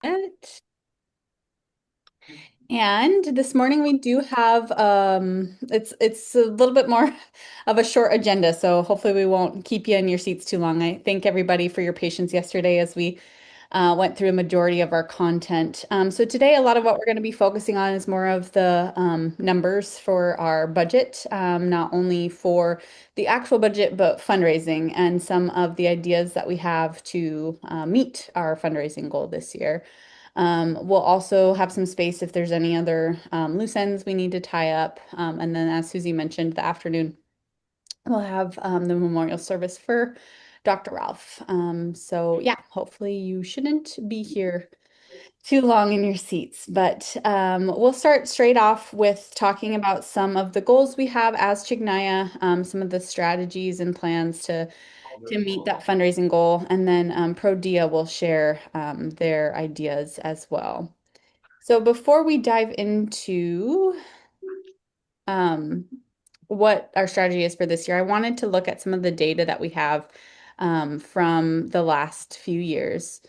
It. And this morning we do have it's a little bit more of a short agenda, so hopefully we won't keep you in your seats too long. I thank everybody for your patience yesterday as we went through a majority of our content. So today a lot of what we're going to be focusing on is more of the numbers for our budget, not only for the actual budget, but fundraising and some of the ideas that we have to meet our fundraising goal this year. We'll also have some space if there's any other loose ends we need to tie up. And then, as Susie mentioned, the afternoon we'll have the memorial service for Dr. Ralph. So, yeah, hopefully you shouldn't be here too long in your seats. But we'll start straight off with talking about some of the goals we have as Chijnaya, some of the strategies and plans to meet that fundraising goal. And then ProDia will share their ideas as well. So before we dive into um, what our strategy is for this year, I wanted to look at some of the data that we have from the last few years.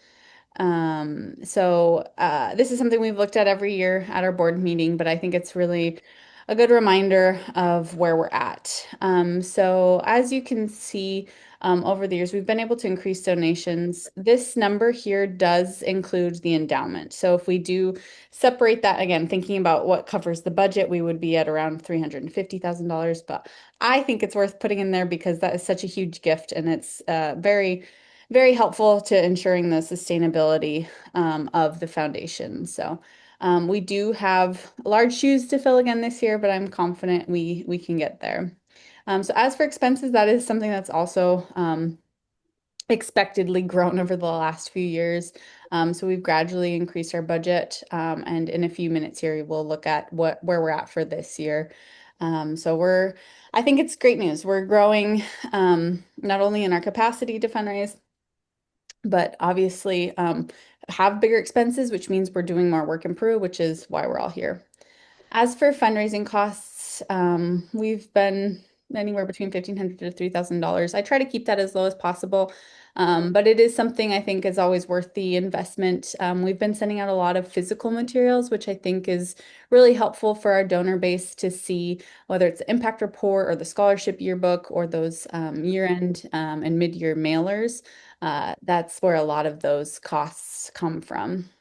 This is something we've looked at every year at our board meeting, but I think it's really a good reminder of where we're at. So as you can see, over the years, we've been able to increase donations. This number here does include the endowment. So if we do separate that again, thinking about what covers the budget, we would be at around $350,000. But I think it's worth putting in there because that is such a huge gift and it's very helpful to ensuring the sustainability of the foundation. So we do have large shoes to fill again this year, but I'm confident we can get there. So as for expenses, that is something that's also expectedly grown over the last few years. So we've gradually increased our budget, and in a few minutes here, we'll look at where we're at for this year. I think it's great news. We're growing not only in our capacity to fundraise, but obviously have bigger expenses, which means we're doing more work in Peru, which is why we're all here. As for fundraising costs, we've been anywhere between $1,500 to $3,000. I try to keep that as low as possible, but it is something I think is always worth the investment. We've been sending out a lot of physical materials, which I think is really helpful for our donor base to see whether it's the impact report or the scholarship yearbook or those year-end and mid-year mailers. That's where a lot of those costs come from.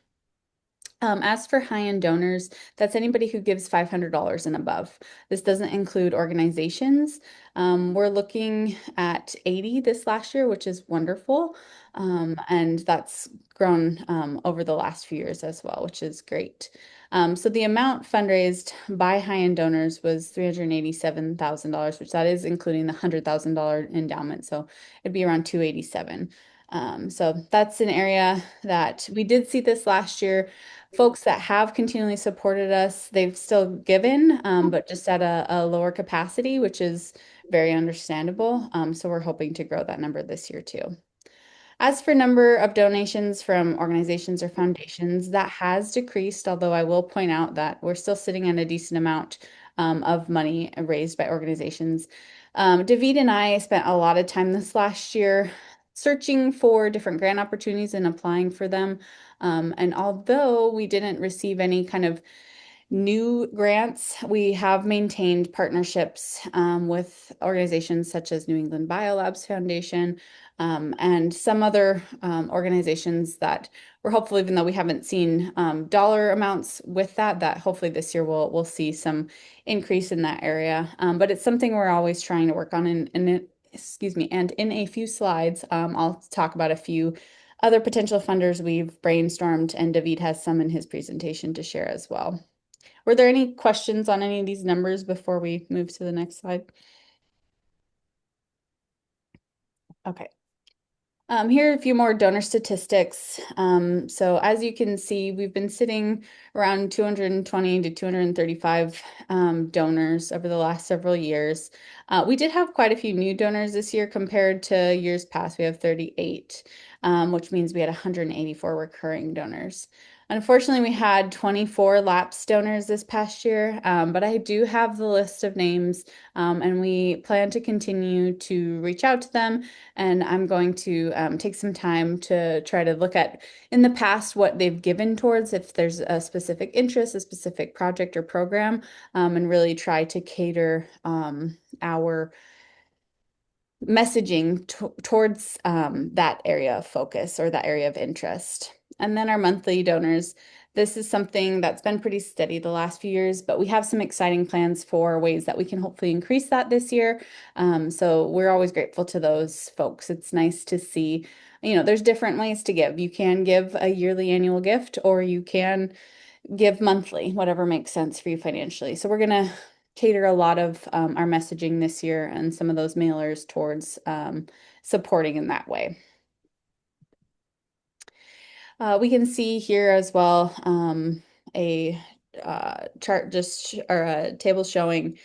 As for high-end donors, that's anybody who gives $500 and above. This doesn't include organizations. We're looking at 80 this last year, which is wonderful. And that's grown over the last few years as well, which is great. So the amount fundraised by high-end donors was $387,000, which that is including the $100,000 endowment. So it'd be around 287. So that's an area that we did see this last year. Folks that have continually supported us, they've still given, but just at a lower capacity, which is very understandable. So we're hoping to grow that number this year too. As for number of donations from organizations or foundations, that has decreased, although I will point out that we're still sitting at a decent amount of money raised by organizations. David and I spent a lot of time this last year searching for different grant opportunities and applying for them. And although we didn't receive any kind of new grants, we have maintained partnerships with organizations such as New England Biolabs Foundation and some other organizations that we're hopeful, even though we haven't seen dollar amounts with that, that hopefully this year we'll see some increase in that area. But it's something we're always trying to work on. Excuse me, and in a few slides, I'll talk about a few other potential funders we've brainstormed, and David has some in his presentation to share as well. Were there any questions on any of these numbers before we move to the next slide? Okay. Here are a few more donor statistics. So as you can see, we've been sitting around 220 to 235 donors over the last several years. We did have quite a few new donors this year compared to years past. We have 38. which means we had 184 recurring donors. Unfortunately, we had 24 lapsed donors this past year, but I do have the list of names, and we plan to continue to reach out to them. And I'm going to take some time to try to look at in the past what they've given towards, if there's a specific interest, a specific project or program, and really try to cater our messaging towards that area of focus or that area of interest. And then our monthly donors. This is something that's been pretty steady the last few years, but we have some exciting plans for ways that we can hopefully increase that this year. So we're always grateful to those folks. It's nice to see, there's different ways to give. You can give a yearly annual gift, or you can give monthly, whatever makes sense for you financially. So we're going to cater a lot of our messaging this year and some of those mailers towards supporting in that way. We can see here as well a chart or a table showing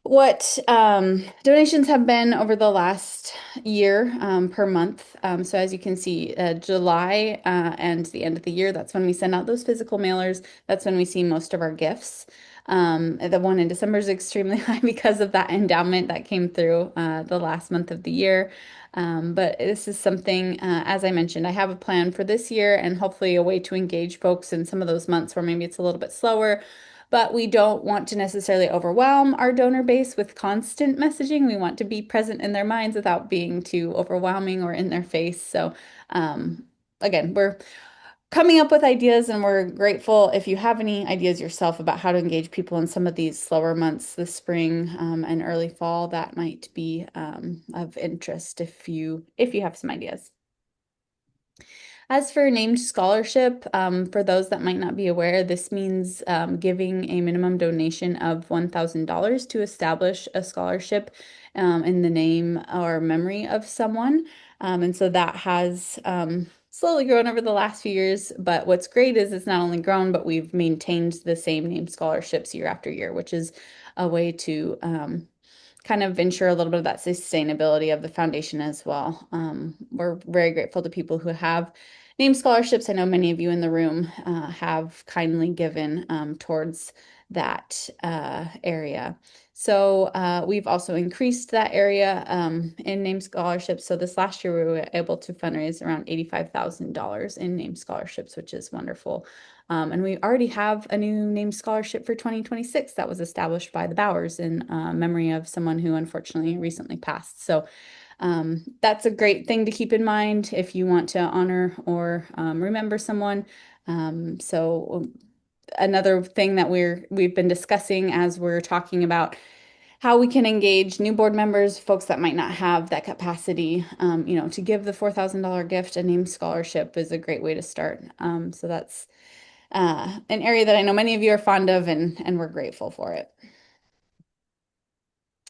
what donations have been over the last year per month. So as you can see, July and the end of the year, that's when we send out those physical mailers. That's when we see most of our gifts. The one in December is extremely high because of that endowment that came through the last month of the year. But this is something, as I mentioned, I have a plan for this year and hopefully a way to engage folks in some of those months where maybe it's a little bit slower, but we don't want to necessarily overwhelm our donor base with constant messaging. We want to be present in their minds without being too overwhelming or in their face. So, again, we're coming up with ideas, and we're grateful if you have any ideas yourself about how to engage people in some of these slower months this spring and early fall. That might be of interest if you have some ideas. As for named scholarship, for those that might not be aware, this means giving a minimum donation of $1,000 to establish a scholarship in the name or memory of someone. And so that has slowly grown over the last few years. But what's great is it's not only grown, but we've maintained the same named scholarships year after year, which is a way to kind of ensure a little bit of that sustainability of the foundation as well. We're very grateful to people who have named scholarships. I know many of you in the room have kindly given towards that area. So we've also increased that area in named scholarships. So this last year we were able to fundraise around $85,000 in named scholarships, which is wonderful. And we already have a new named scholarship for 2026 that was established by the Bowers in memory of someone who unfortunately recently passed. So that's a great thing to keep in mind if you want to honor or remember someone. So another thing that we've been discussing as we're talking about how we can engage new board members, folks that might not have that capacity, to give the $4,000 gift. A named scholarship is a great way to start. So that's an area that I know many of you are fond of, and we're grateful for it.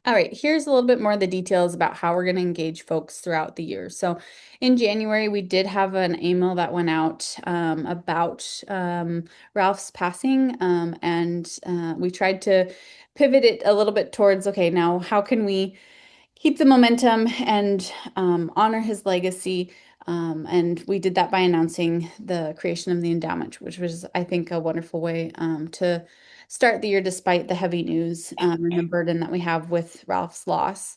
All right, here's a little bit more of the details about how we're going to engage folks throughout the year. So in January, we did have an email that went out about Ralph's passing, and we tried to pivot it a little bit towards, okay, now how can we keep the momentum and honor his legacy. And we did that by announcing the creation of the endowment, which was, I think, a wonderful way to start the year despite the heavy news and the burden that we have with Ralph's loss.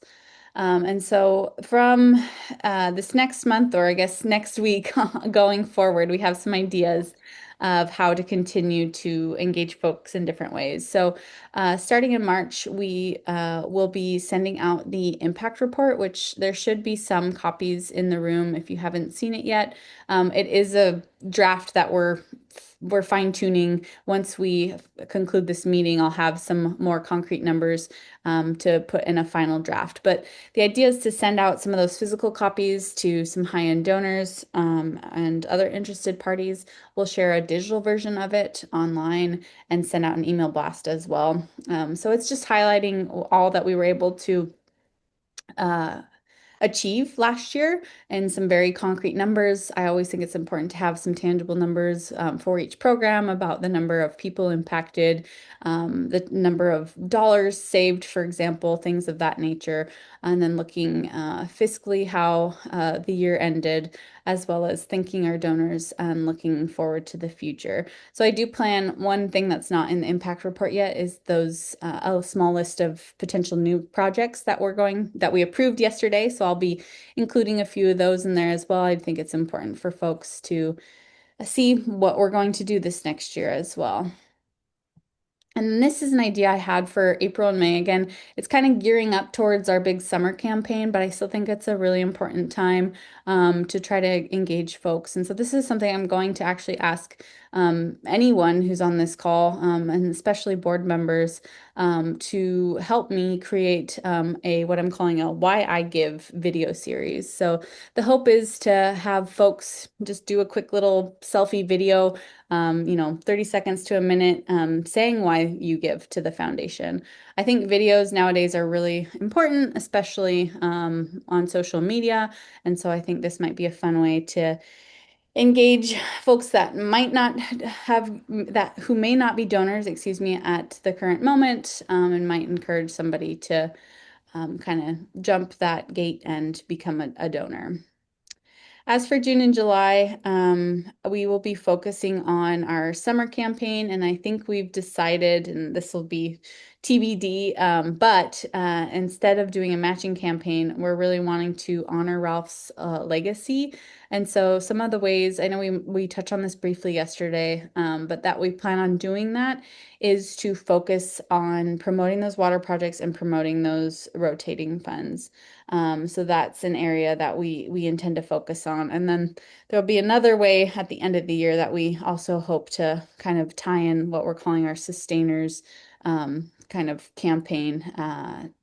And so from this next month, or I guess next week going forward, we have some ideas of how to continue to engage folks in different ways. So starting in March, we will be sending out the impact report, which there should be some copies in the room if you haven't seen it yet. It is a draft that we're fine tuning. Once we conclude this meeting, I'll have some more concrete numbers to put in a final draft. But the idea is to send out some of those physical copies to some high-end donors and other interested parties. We'll share a digital version of it online and send out an email blast as well. So it's just highlighting all that we were able to uh, achieve last year and some very concrete numbers. I always think it's important to have some tangible numbers for each program about the number of people impacted, the number of dollars saved, for example, things of that nature. And then looking fiscally how the year ended as well as thanking our donors and looking forward to the future. So I do plan one thing that's not in the impact report yet is those a small list of potential new projects that we approved yesterday. So I'll be including a few of those in there as well. I think it's important for folks to see what we're going to do this next year as well. And this is an idea I had for April and May. Again, it's kind of gearing up towards our big summer campaign, but I still think it's a really important time to try to engage folks. And so this is something I'm going to actually ask anyone who's on this call, and especially board members, to help me create a what I'm calling a Why I Give video series. So the hope is to have folks just do a quick little selfie video 30 seconds to a minute, saying why you give to the foundation. I think videos nowadays are really important, especially on social media. And so I think this might be a fun way to engage folks that might not have that who may not be donors, excuse me, at the current moment, and might encourage somebody to kind of jump that gate and become a donor. As for June and July, we will be focusing on our summer campaign, and I think we've decided, and this will be TBD, but instead of doing a matching campaign, we're really wanting to honor Ralph's legacy. And so some of the ways, I know we touched on this briefly yesterday, but that we plan on doing that is to focus on promoting those water projects and promoting those rotating funds. So that's an area that we intend to focus on. And then there'll be another way at the end of the year that we also hope to kind of tie in what we're calling our sustainers kind of campaign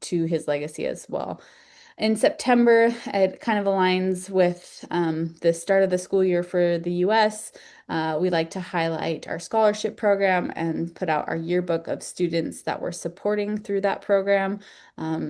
to his legacy as well. In September, it kind of aligns with the start of the school year for the US. We like to highlight our scholarship program and put out our yearbook of students that we're supporting through that program.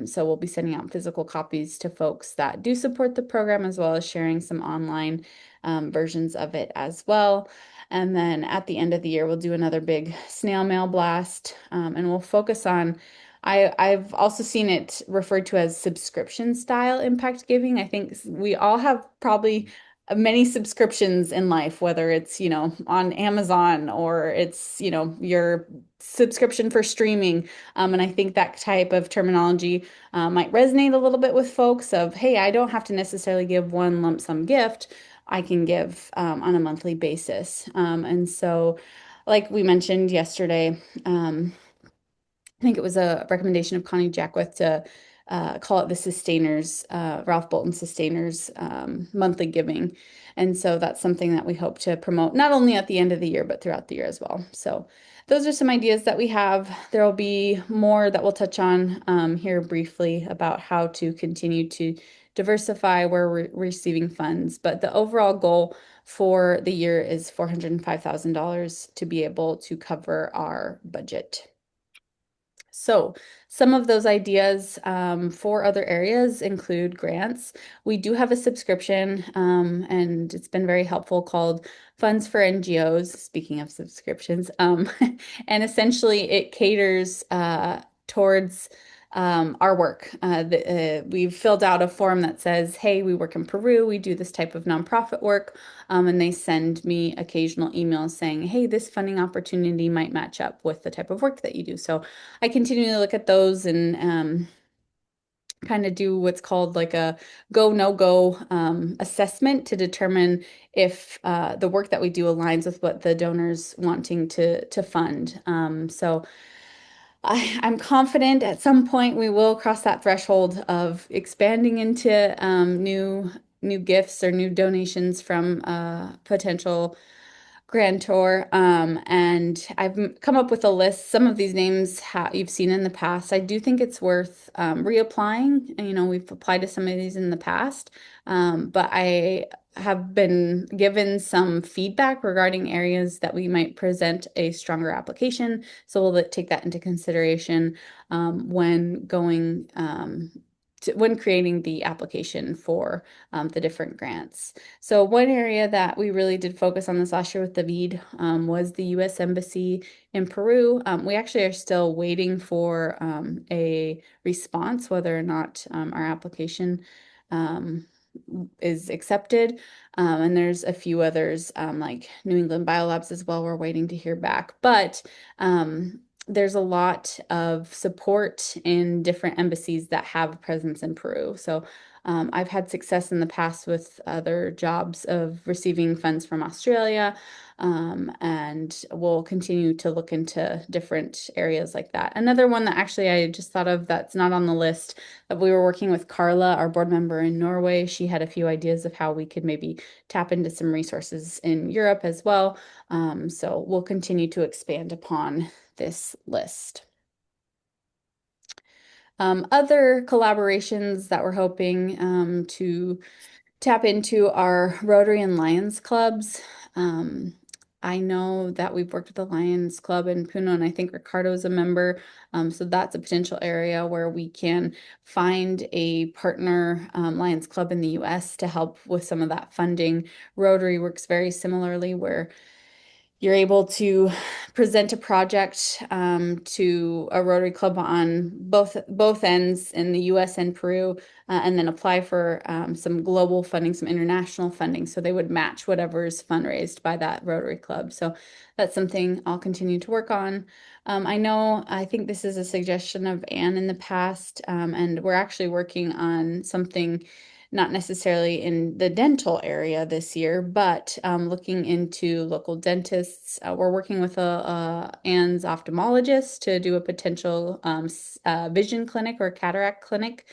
So we'll be sending out physical copies to folks that do support the program, as well as sharing some online versions of it as well. And then at the end of the year, we'll do another big snail mail blast, and we'll focus on I've also seen it referred to as subscription style impact giving. I think we all have probably many subscriptions in life, whether it's, on Amazon or it's, your subscription for streaming. And I think that type of terminology might resonate a little bit with folks of, hey, I don't have to necessarily give one lump sum gift. I can give on a monthly basis. And so, like we mentioned yesterday, I think it was a recommendation of Connie Jackwith to call it the Sustainers, Ralph Bolton Sustainers monthly giving. And so that's something that we hope to promote not only at the end of the year, but throughout the year as well. So those are some ideas that we have. There will be more that we'll touch on here briefly about how to continue to diversify where we're receiving funds. But the overall goal for the year is $405,000 to be able to cover our budget. So some of those ideas for other areas include grants. We do have a subscription, and it's been very helpful called Funds for NGOs, speaking of subscriptions. And essentially it caters towards our work. We've filled out a form that says, hey, we work in Peru, we do this type of nonprofit work. And they send me occasional emails saying, hey, this funding opportunity might match up with the type of work that you do. So I continue to look at those and kind of do what's called like a go, no go assessment to determine if the work that we do aligns with what the donor's wanting to fund. So I'm confident at some point we will cross that threshold of expanding into new gifts or new donations from potential grantor. And I've come up with a list. Some of these names you've seen in the past. I do think it's worth reapplying. We've applied to some of these in the past, but I have been given some feedback regarding areas that we might present a stronger application. So we'll take that into consideration when going when creating the application for the different grants. So one area that we really did focus on this last year with David was the U.S. Embassy in Peru. We actually are still waiting for a response, whether or not our application is accepted. And there's a few others, like New England Biolabs as well. We're waiting to hear back. But there's a lot of support in different embassies that have a presence in Peru. So I've had success in the past with other jobs of receiving funds from Australia, and we'll continue to look into different areas like that. Another one that actually I just thought of that's not on the list, that we were working with Carla, our board member in Norway. She had a few ideas of how we could maybe tap into some resources in Europe as well. So we'll continue to expand upon this list. Other collaborations that we're hoping to tap into our Rotary and Lions clubs. Um, I know that we've worked with the Lions Club in Puno, and I think Ricardo's a member. So that's a potential area where we can find a partner Lions Club in the US to help with some of that funding. Rotary works very similarly, where you're able to present a project to a Rotary Club on both ends in the U.S. and Peru, and then apply for some global funding, some international funding. So they would match whatever is fundraised by that Rotary Club. So that's something I'll continue to work on. I think this is a suggestion of Anne in the past, and we're actually working on something not necessarily in the dental area this year, but looking into local dentists. We're working with Anne's ophthalmologist to do a potential vision clinic or cataract clinic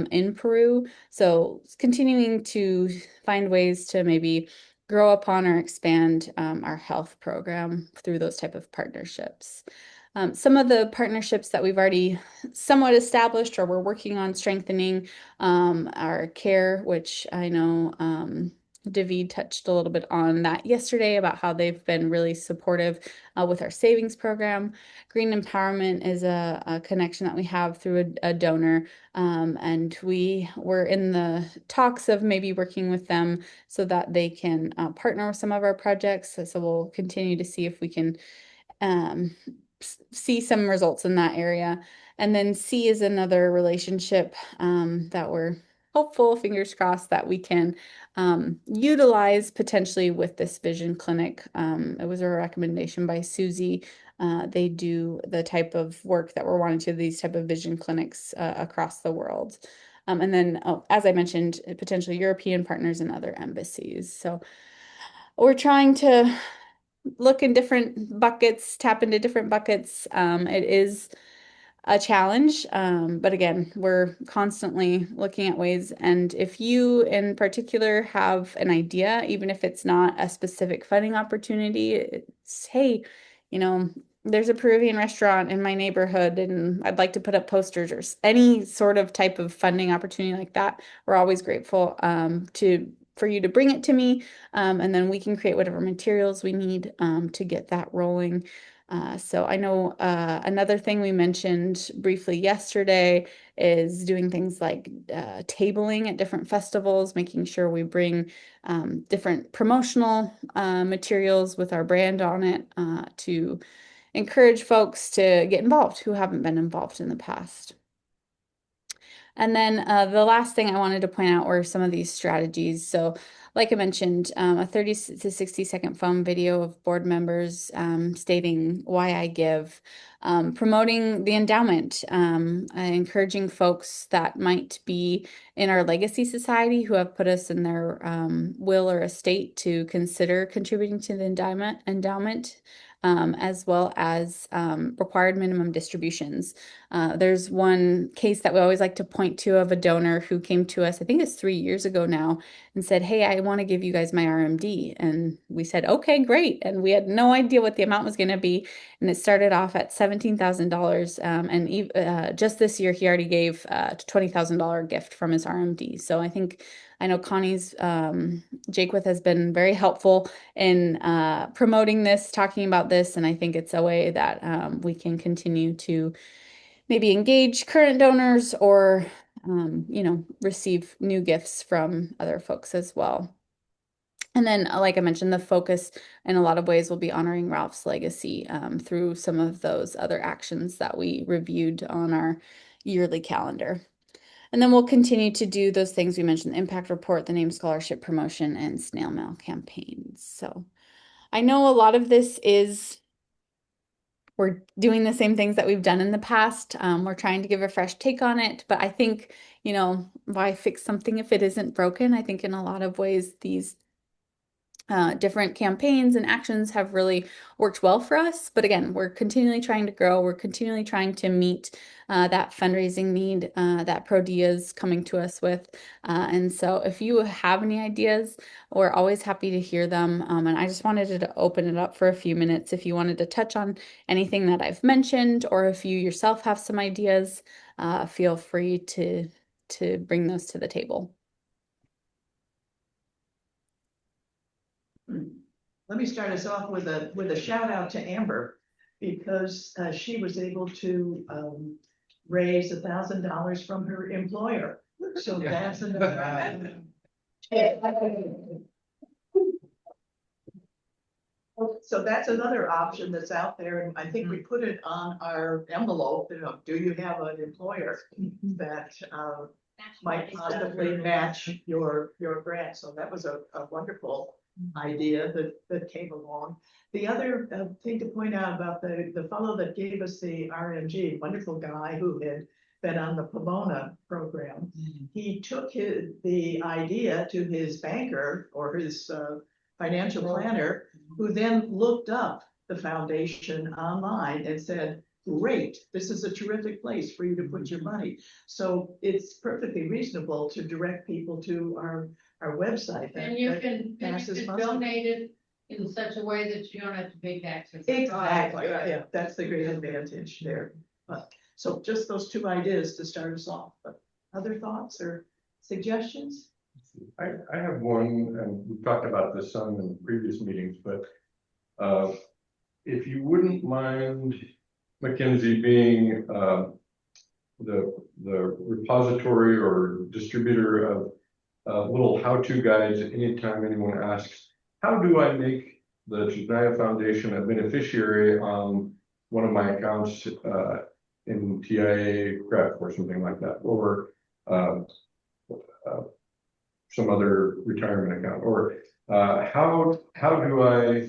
in Peru. So continuing to find ways to maybe grow upon or expand our health program through those type of partnerships. Some of the partnerships that we've already somewhat established or we're working on strengthening our care, which I know David touched a little bit on that yesterday about how they've been really supportive with our savings program. Green Empowerment is a connection that we have through a donor, and we were in the talks of maybe working with them so that they can partner with some of our projects. So we'll continue to see if we can um, see some results in that area. And then C is another relationship that we're hopeful, fingers crossed, that we can utilize potentially with this vision clinic. It was a recommendation by Susie. They do the type of work that we're wanting to, these type of vision clinics across the world. And then, as I mentioned, potential European partners and other embassies. So we're trying to look in different buckets, tap into different buckets. It is a challenge, but again, we're constantly looking at ways. And if you in particular have an idea, even if it's not a specific funding opportunity, it's, hey, you know, there's a Peruvian restaurant in my neighborhood and I'd like to put up posters or any sort of type of funding opportunity like that. We're always grateful to for you to bring it to me, and then we can create whatever materials we need to get that rolling. So I know another thing we mentioned briefly yesterday is doing things like tabling at different festivals, making sure we bring different promotional materials with our brand on it to encourage folks to get involved who haven't been involved in the past. And then the last thing I wanted to point out were some of these strategies. So, like I mentioned, a 30 to 60-second phone video of board members stating why I give, promoting the endowment, encouraging folks that might be in our legacy society who have put us in their will or estate to consider contributing to the endowment. As well as required minimum distributions. There's one case that we always like to point to of a donor who came to us, I think it's 3 years ago now, and said, hey, I want to give you guys my RMD. And we said, okay, great. And we had no idea what the amount was going to be. And it started off at $17,000. And just this year, he already gave a $20,000 gift from his RMD. So I know Connie's Jakewith has been very helpful in promoting this, talking about this, and I think it's a way that we can continue to maybe engage current donors or, receive new gifts from other folks as well. And then, like I mentioned, the focus in a lot of ways will be honoring Ralph's legacy through some of those other actions that we reviewed on our yearly calendar. And then we'll continue to do those things we mentioned, the impact report, the name scholarship promotion, and snail mail campaigns. So I know a lot of this is we're doing the same things that we've done in the past. We're trying to give a fresh take on it, but I think, why fix something if it isn't broken? I think in a lot of ways, these different campaigns and actions have really worked well for us. But again, we're continually trying to grow. We're continually trying to meet that fundraising need that ProDia is coming to us with. And so if you have any ideas, we're always happy to hear them. And I just wanted to open it up for a few minutes. If you wanted to touch on anything that I've mentioned, or if you yourself have some ideas, feel free to bring those to the table. Let me start us off with a shout out to Amber, because she was able to raise $1,000 from her employer. So that's another. So that's another option that's out there, and I think we put it on our envelope. Do you have an employer that might possibly match your grant? So that was a wonderful idea that came along. The other thing to point out about the fellow that gave us the RMG, wonderful guy who had been on the Pomona program, he took the idea to his banker or his financial planner, who then looked up the foundation online and said, great, this is a terrific place for you to put your money. So it's perfectly reasonable to direct people to our website. And you can donate it in such a way that you don't have to pay taxes. Exactly, yeah, that's the great advantage there. So just those two ideas to start us off. But other thoughts or suggestions? I have one, and we've talked about this some in previous meetings, but if you wouldn't mind, Mackenzie, being the repository or distributor of little how-to guides anytime anyone asks, how do I make the Chijnaya Foundation a beneficiary on one of my accounts in TIA Prep or something like that, or some other retirement account, or how do I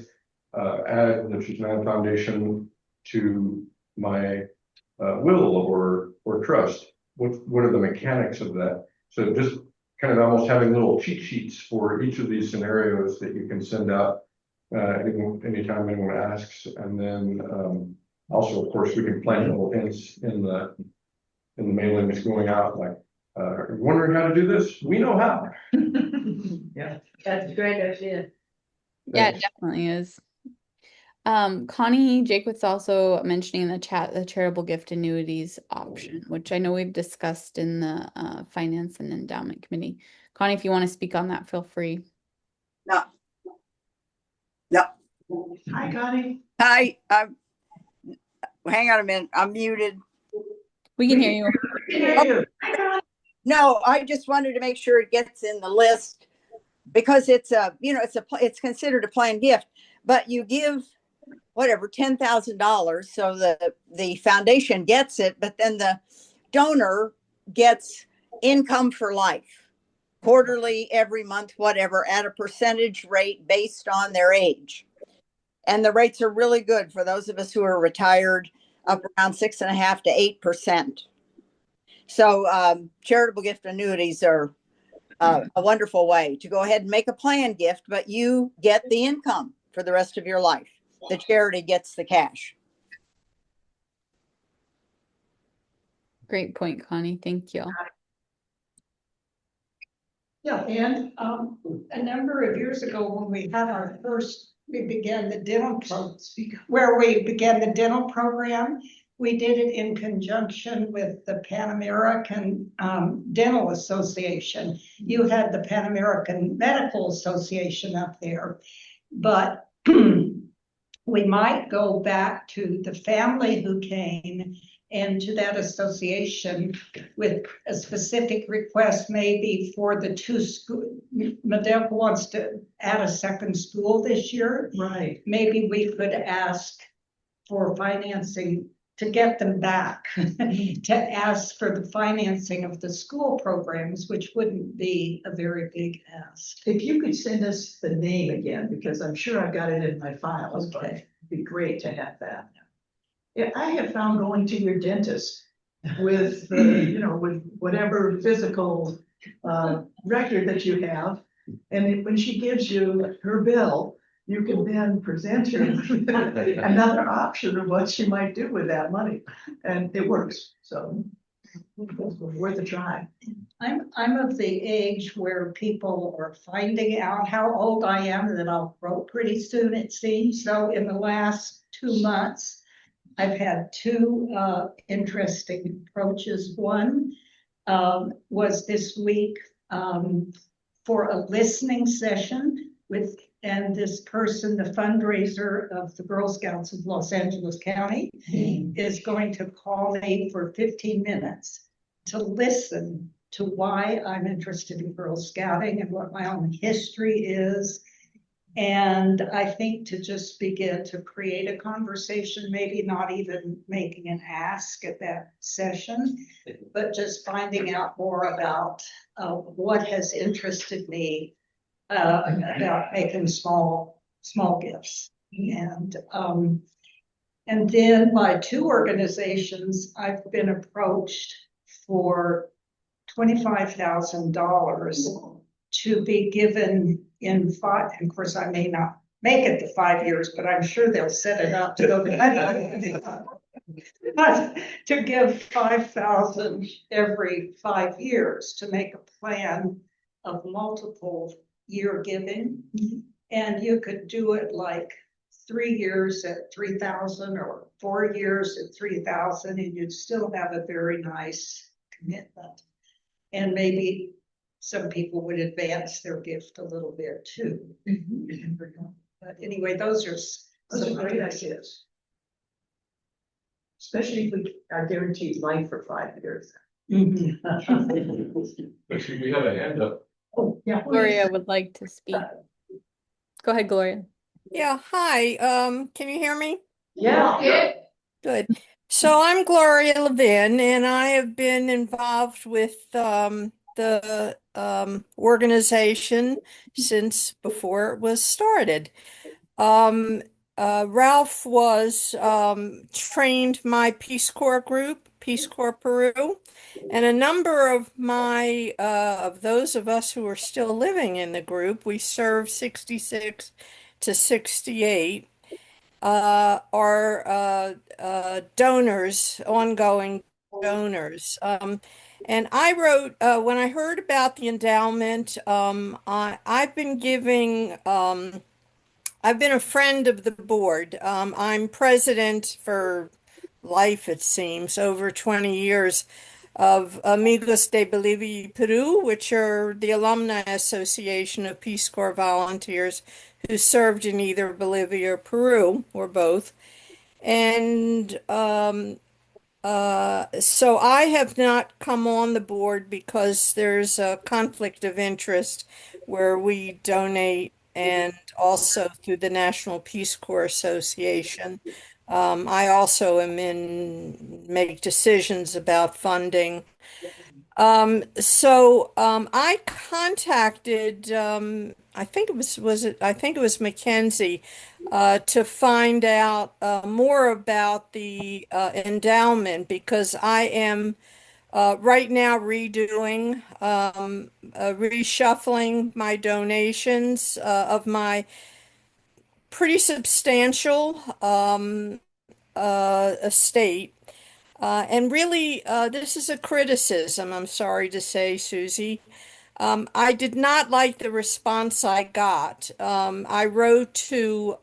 add the Chijnaya Foundation to my will or trust? What are the mechanics of that? So just kind of almost having little cheat sheets for each of these scenarios that you can send out anytime anyone asks, and then also, of course, we can plant little hints in the mailing that's going out, like, are you wondering how to do this? We know how. Yeah, That's a great idea. Yeah, it definitely is. Connie Jakewitz also mentioning in the chat the charitable gift annuities option, which I know we've discussed in the Finance and Endowment Committee. Connie, if you want to speak on that, feel free. No. No. hi Connie. Hi, hang on a minute. I'm muted. We can hear you. No, I just wanted to make sure it gets in the list, because it's it's considered a planned gift, but you give whatever $10,000, so the foundation gets it, but then the donor gets income for life, quarterly, every month, whatever, at a percentage rate based on their age. And the rates are really good for those of us who are retired, up around 6.5% to 8%. So charitable gift annuities are a wonderful way to go ahead and make a planned gift, but you get the income for the rest of your life. The charity gets the cash. Great point, Connie. Thank you. Yeah, and a number of years ago, when we had our first, we began the dental program. We did it in conjunction with the Pan American Dental Association. You had the Pan American Medical Association up there, but we might go back to the family who came and to that association with a specific request, maybe for the two school. Medelka wants to add a second school this year. Right. Maybe we could ask for financing to get them back, to ask for the financing of the school programs, which wouldn't be a very big ask. If you could send us the name again, because I'm sure I've got it in my files, but it'd be great to have that. Yeah, I have found going to your dentist with, with whatever physical record that you have. And when she gives you her bill, you can then present her another option of what she might do with that money. And it works, so it's worth a try. I'm of the age where people are finding out how old I am, that I'll grow pretty soon, it seems. So in the last 2 months, I've had two interesting approaches. One was this week for a listening session with, and this person, the fundraiser of the Girl Scouts of Los Angeles County, is going to call me for 15 minutes to listen to why I'm interested in Girl Scouting and what my own history is. And I think to just begin to create a conversation, maybe not even making an ask at that session, but just finding out more about what has interested me about making small gifts. And then by two organizations, I've been approached for $25,000 to be given in 5. And of course, I may not make it to 5 years, but I'm sure they'll set it up to go. But to give 5,000 every 5 years to make a plan of multiple year giving. And you could do it like 3 years at 3,000 or 4 years at 3,000, and you'd still have a very nice commitment. And maybe some people would advance their gift a little bit too. But anyway, those are great ideas. Especially if we are guaranteed life for 5 years. Actually, we have a hand up. Oh, yeah. Gloria would like to speak. Go ahead, Gloria. Yeah, hi. Can you hear me? Yeah. Good. So I'm Gloria Levin, and I have been involved with the organization since before it was started. Ralph was trained my Peace Corps group, Peace Corps Peru, and a number of my of those of us who are still living in the group, we served 66 to 68, are donors, ongoing donors. And I wrote, when I heard about the endowment, I've been giving, I've been a friend of the board. I'm president for life, it seems, over 20 years of Amigos de Bolivia y Peru, which are the Alumni Association of Peace Corps volunteers who served in either Bolivia or Peru, or both. And so I have not come on the board because there's a conflict of interest where we donate and also through the National Peace Corps Association. I also make decisions about funding. I contacted, I think it was Mackenzie, to find out more about the endowment, because I am right now reshuffling my donations of my pretty substantial estate. And really, this is a criticism, I'm sorry to say, Susie. I did not like the response I got. I wrote to,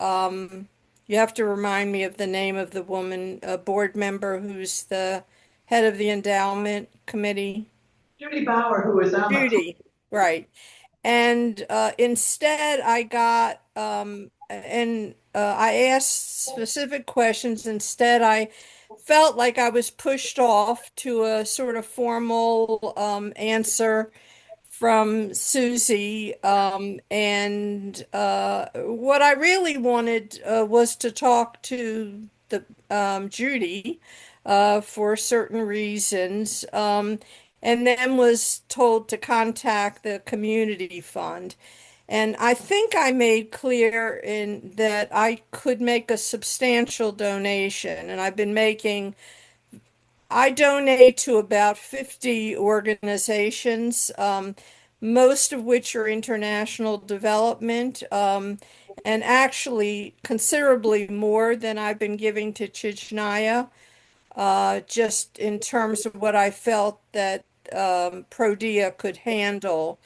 you have to remind me of the name of the woman, a board member who's the head of the endowment committee. Judy Bauer, who is on Judy, right. And instead, I got, I asked specific questions. Instead, I felt like I was pushed off to a sort of formal answer from Susie. And what I really wanted was to talk to the Judy for certain reasons, and then was told to contact the community fund. And I think I made clear in that I could make a substantial donation, and I donate to about 50 organizations, most of which are international development, and actually considerably more than I've been giving to Chijnaya, just in terms of what I felt that Prodia could handle.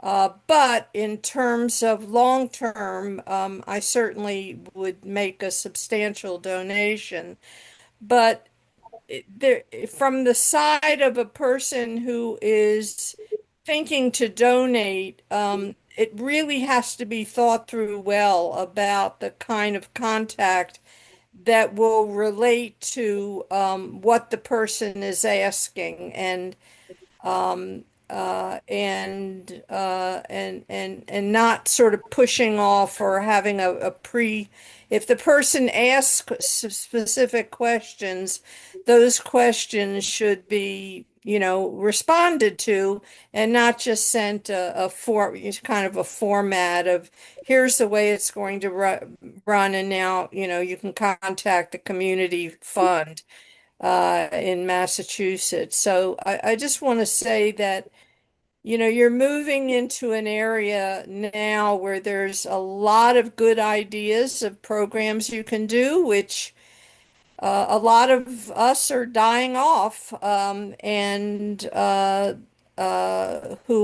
But in terms of long term, I certainly would make a substantial donation. But there, from the side of a person who is thinking to donate, it really has to be thought through well about the kind of contact that will relate to what the person is asking, and not sort of pushing off or having a pre. If the person asks specific questions, those questions should be, responded to, and not just sent kind of a format of here's the way it's going to run, and now you can contact the community fund in Massachusetts. So I just want to say that, you're moving into an area now where there's a lot of good ideas of programs you can do, which a lot of us are dying off, and who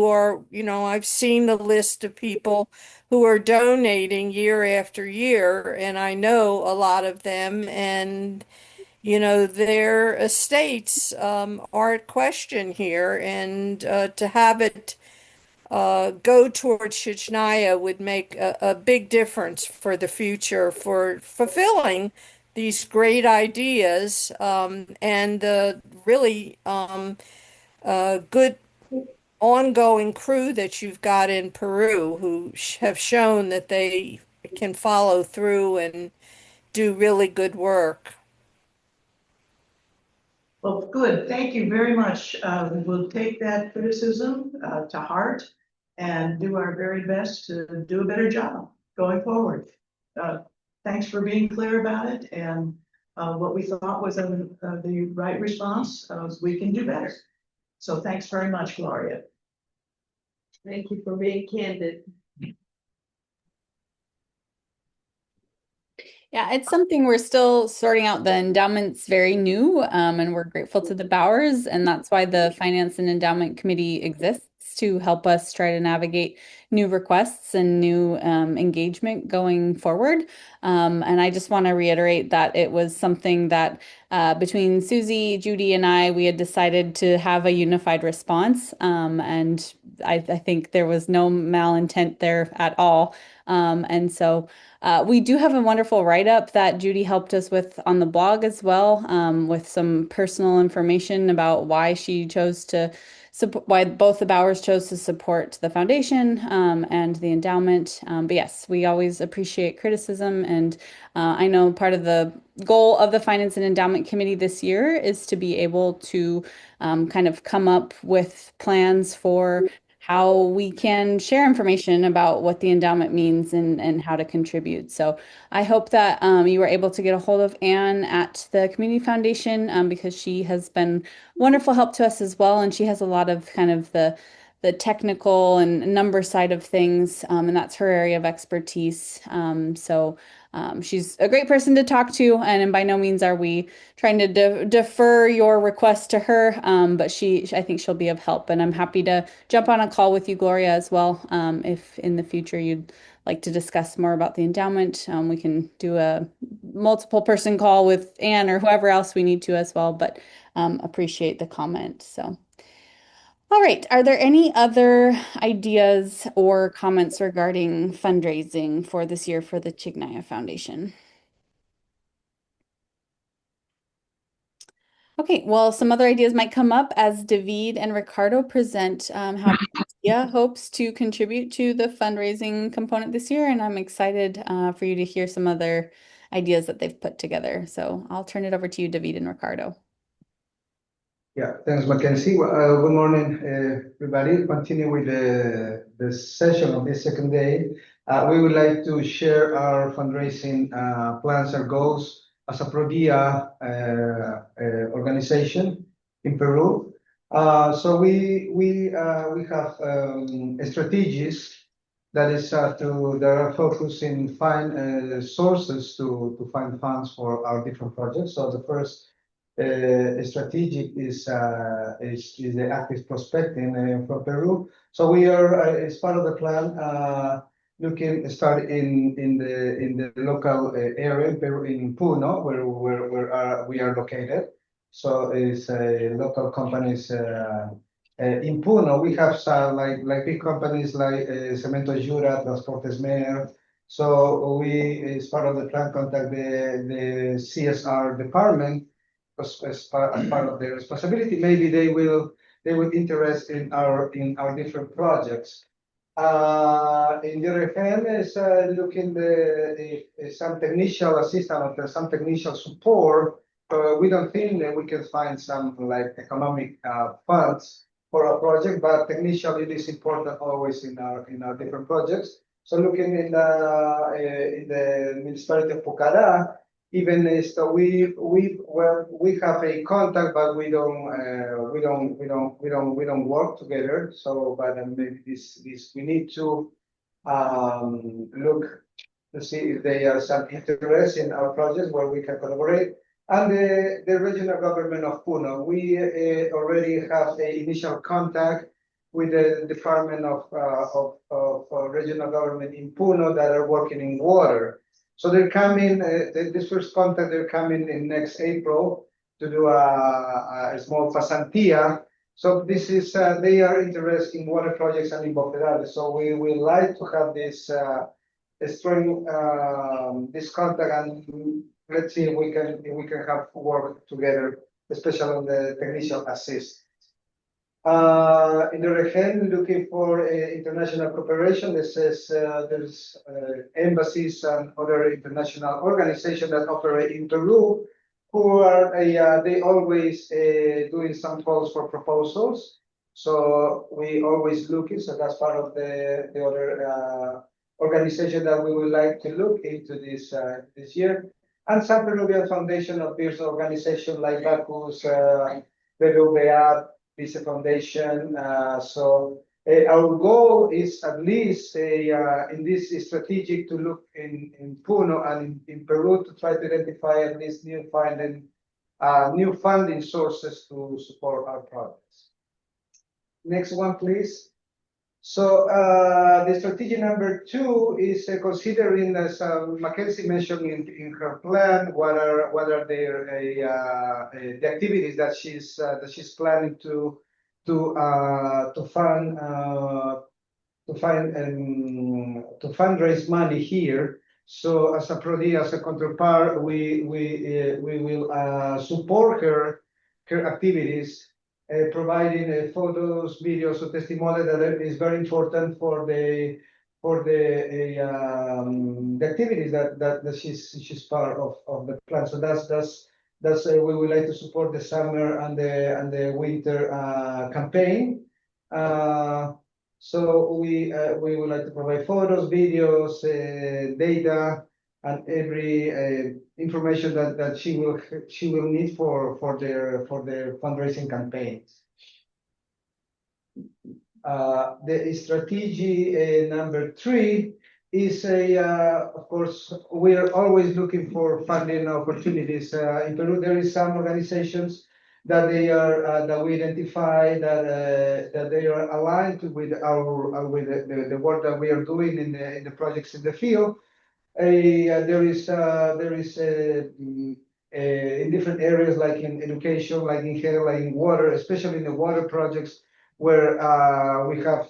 are, I've seen the list of people who are donating year after year, and I know a lot of them, and their estates are at question here, and to have it go towards Chijnaya would make a big difference for the future for fulfilling these great ideas, and the really good ongoing crew that you've got in Peru who have shown that they can follow through and do really good work. Well, good. Thank you very much. We'll take that criticism to heart and do our very best to do a better job going forward. Uh, Thanks for being clear about it, and what we thought was the right response, we can do better. So thanks very much, Gloria. Thank you for being candid. Yeah, it's something we're still sorting out. The endowment's very new, and we're grateful to the Bowers, and that's why the Finance and Endowment Committee exists to help us try to navigate new requests and new engagement going forward. And I just want to reiterate that it was something that between Susie, Judy, and I, we had decided to have a unified response, and I think there was no malintent there at all. And so. We do have a wonderful write-up that Judy helped us with on the blog as well, with some personal information about why she chose to support, why both the Bowers chose to support the foundation and the endowment. But yes, we always appreciate criticism, and I know part of the goal of the Finance and Endowment Committee this year is to be able to kind of come up with plans for how we can share information about what the endowment means and how to contribute. So I hope that you were able to get a hold of Anne at the Community Foundation because she has been wonderful help to us as well. And she has a lot of kind of the technical and number side of things, and that's her area of expertise. She's a great person to talk to, and by no means are we trying to defer your request to her, but I think she'll be of help, and I'm happy to jump on a call with you, Gloria, as well. If in the future you'd like to discuss more about the endowment, we can do a multiple person call with Anne or whoever else we need to as well, but appreciate the comment. So. All right. Are there any other ideas or comments regarding fundraising for this year for the Chijnaya Foundation? Okay, well, some other ideas might come up as David and Ricardo present how Dia hopes to contribute to the fundraising component this year, and I'm excited for you to hear some other ideas that they've put together. So I'll turn it over to you, David and Ricardo. Yeah, thanks, Mackenzie. Good morning, everybody. Continue with the session of this second day. We would like to share our fundraising plans or goals as a ProDia organization in Peru. So we have strategies that are focused in find sources to find funds for our different projects. So the first strategic is the active prospecting from Peru. So we are as part of the plan start in the local area in Peru, in Puno, where we are located. So it's local companies in Puno. We have some like big companies like Cemento Jura, Transportes Mer. So we, as part of the plan, contact the CSR department as part of their responsibility. Maybe they will interest in our different projects. In the other hand, is looking some technical assistance or some technical support. We don't think that we can find some like economic funds for a project, but technically it is important always in our different projects. So looking in the municipality of Pucará, even is that we have a contact, but we don't work together. So, but maybe this we need to look to see if there are some interest in our projects where we can collaborate. And the regional government of Puno, we already have an initial contact with the Department of Regional Government in Puno that are working in water. So they're coming, this first contact, they're coming in next April to do a small pasantía. So this is, they are interested in water projects and in Bofedales. So we would like to have this strong this contact, and let's see if we can have work together, especially on the technical assist. In the other hand, looking for international cooperation. This is there's embassies and other international organizations that operate in Peru, who are they always doing some calls for proposals. So we always looking. So that's part of the other organization that we would like to look into this year. And some Peruvian Foundation of peers organization like Bacus, BBVA, Visa Foundation. So our goal is at least in this strategic to look in Puno and in Peru to try to identify at least new funding sources to support our projects. Next one, please. So the strategy number 2 is considering, as Mackenzie mentioned in her plan, what are the activities that she's planning to fundraise money here. So as a ProDia, as a counterpart, we will support her activities. Providing photos, videos, or testimony that is very important for the activities that she's part of the plan. So that's we would like to support the summer and the winter campaign. So we would like to provide photos, videos, data, and every information that she will need for their fundraising campaigns. The strategy number 3 is of course we are always looking for funding opportunities. In Peru, there is some organizations that that we identify that they are aligned with the work that we are doing in the projects in the field. There is in different areas like in education, like in health, like in water, especially in the water projects, where we have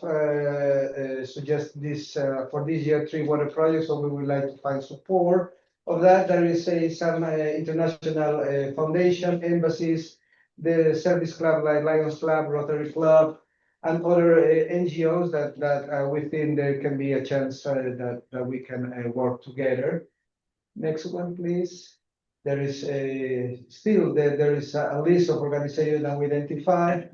suggest this for this year 3 water projects. So we would like to find support of that. There is some international foundation, embassies, the service club like Lions Club, Rotary Club, and other NGOs that we think there can be a chance that we can work together. Next one, please. There is there is a list of organizations that we identified.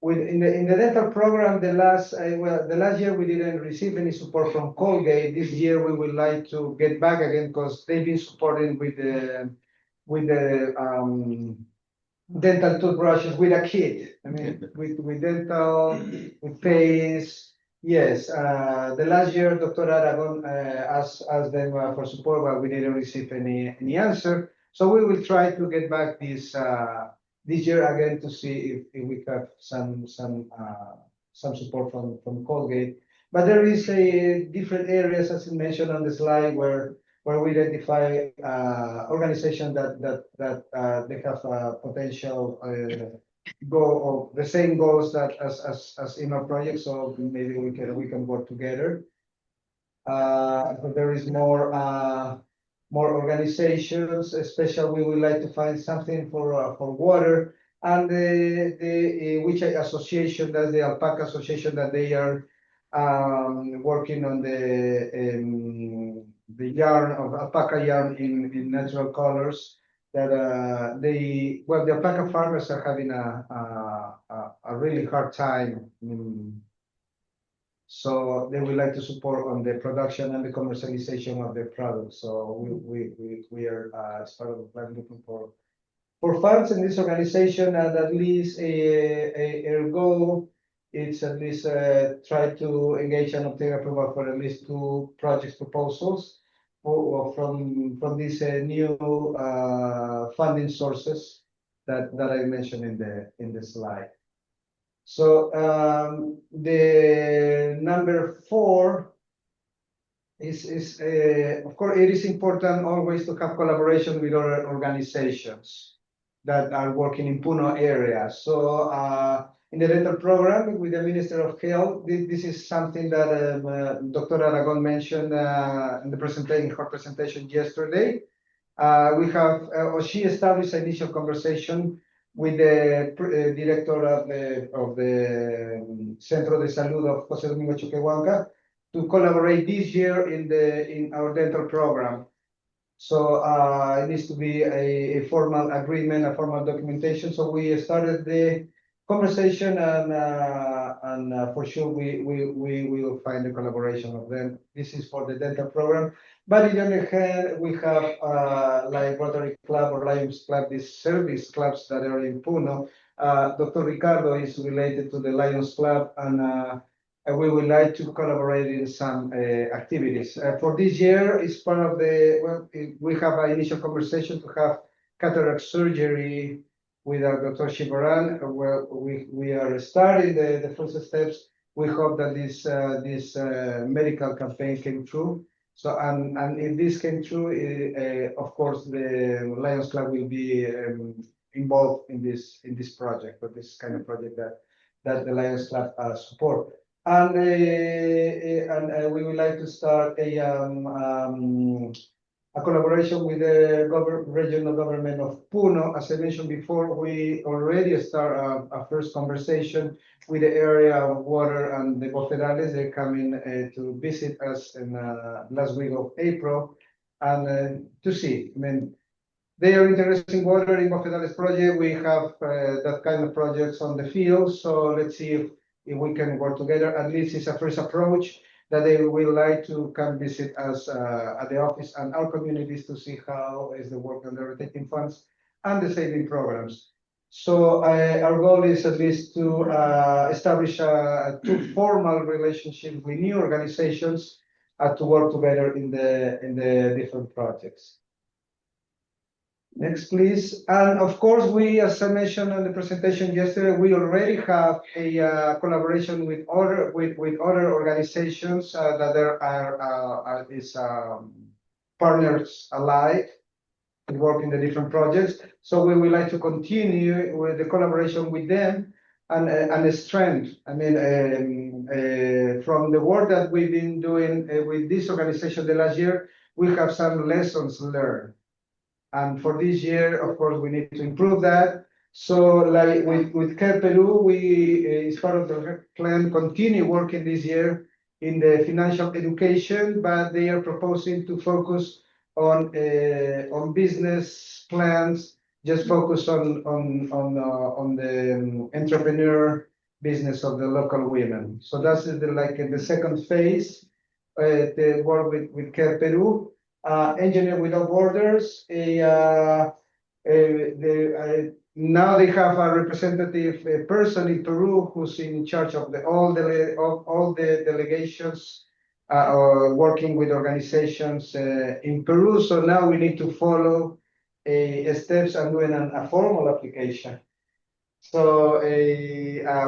In the dental program, the last year we didn't receive any support from Colgate. This year we would like to get back again because they've been supporting with the dental toothbrushes with a kit. I mean, with dental, with paste. Yes, the last year, Dr. Aragon asked them for support, but we didn't receive any answer. So we will try to get back this year again to see if we have some support from Colgate. But there is a different areas, as you mentioned on the slide, where we identify organizations that they have potential goal of the same goals that as in our project. So maybe we can work together. But there is more organizations, especially we would like to find something for water and the which association, that's the alpaca association, that they are working on the yarn of alpaca yarn in natural colors that the alpaca farmers are having a really hard time. So they would like to support on the production and the commercialization of the product. So we are as part of the plan looking for funds in this organization, and at least a goal is at least try to engage and obtain approval for at least 2 project proposals from these new funding sources that I mentioned in the slide. So the number 4 is of course it is important always to have collaboration with other organizations that are working in Puno area. So in the dental program with the Minister of Health, this is something that Dr. Aragon mentioned in her presentation yesterday. She established an initial conversation with the director of the Centro de Salud of José Domingo Chuquehuanca to collaborate this year in our dental program. So it needs to be a formal agreement, a formal documentation. So we started the conversation, and for sure we will find the collaboration of them. This is for the dental program. But in the other hand, we have like Rotary Club or Lions Club, these service clubs that are in Puno. Dr. Ricardo is related to the Lions Club, and we would like to collaborate in some activities. For this year, it's part of we have an initial conversation to have cataract surgery with Dr. Shivaran, where we are starting the first steps. We hope that this medical campaign came true. So, and if this came true, of course, the Lions Club will be involved in this project, but this kind of project that the Lions Club support. And we would like to start a collaboration with the regional government of Puno. As I mentioned before, we already start a first conversation with the area of water and the Bofedales. They're coming to visit us in last week of April, and to see. I mean, they are interested in water in Bofedales project. We have that kind of projects on the field. So let's see if we can work together. At least it's a first approach that they will like to come visit us at the office and our communities to see how is the work on the rotating funds and the saving programs. So our goal is at least to establish a formal relationship with new organizations to work together in the different projects. Next, please. And of course, we, as I mentioned on the presentation yesterday, we already have a collaboration with other organizations that there are partners alike to work in the different projects. So we would like to continue with the collaboration with them and the strength. I mean, from the work that we've been doing with this organization the last year, we have some lessons learned. And for this year, of course, we need to improve that. So like with Care Peru, we, as part of the plan, continue working this year in the financial education, but they are proposing to focus on business plans, just focus on the entrepreneur business of the local women. So that's like the second phase, the work with Care Peru, Engineer Without Borders, now they have a representative person in Peru who's in charge of all the delegations working with organizations in Peru. So now we need to follow steps and doing a formal application. So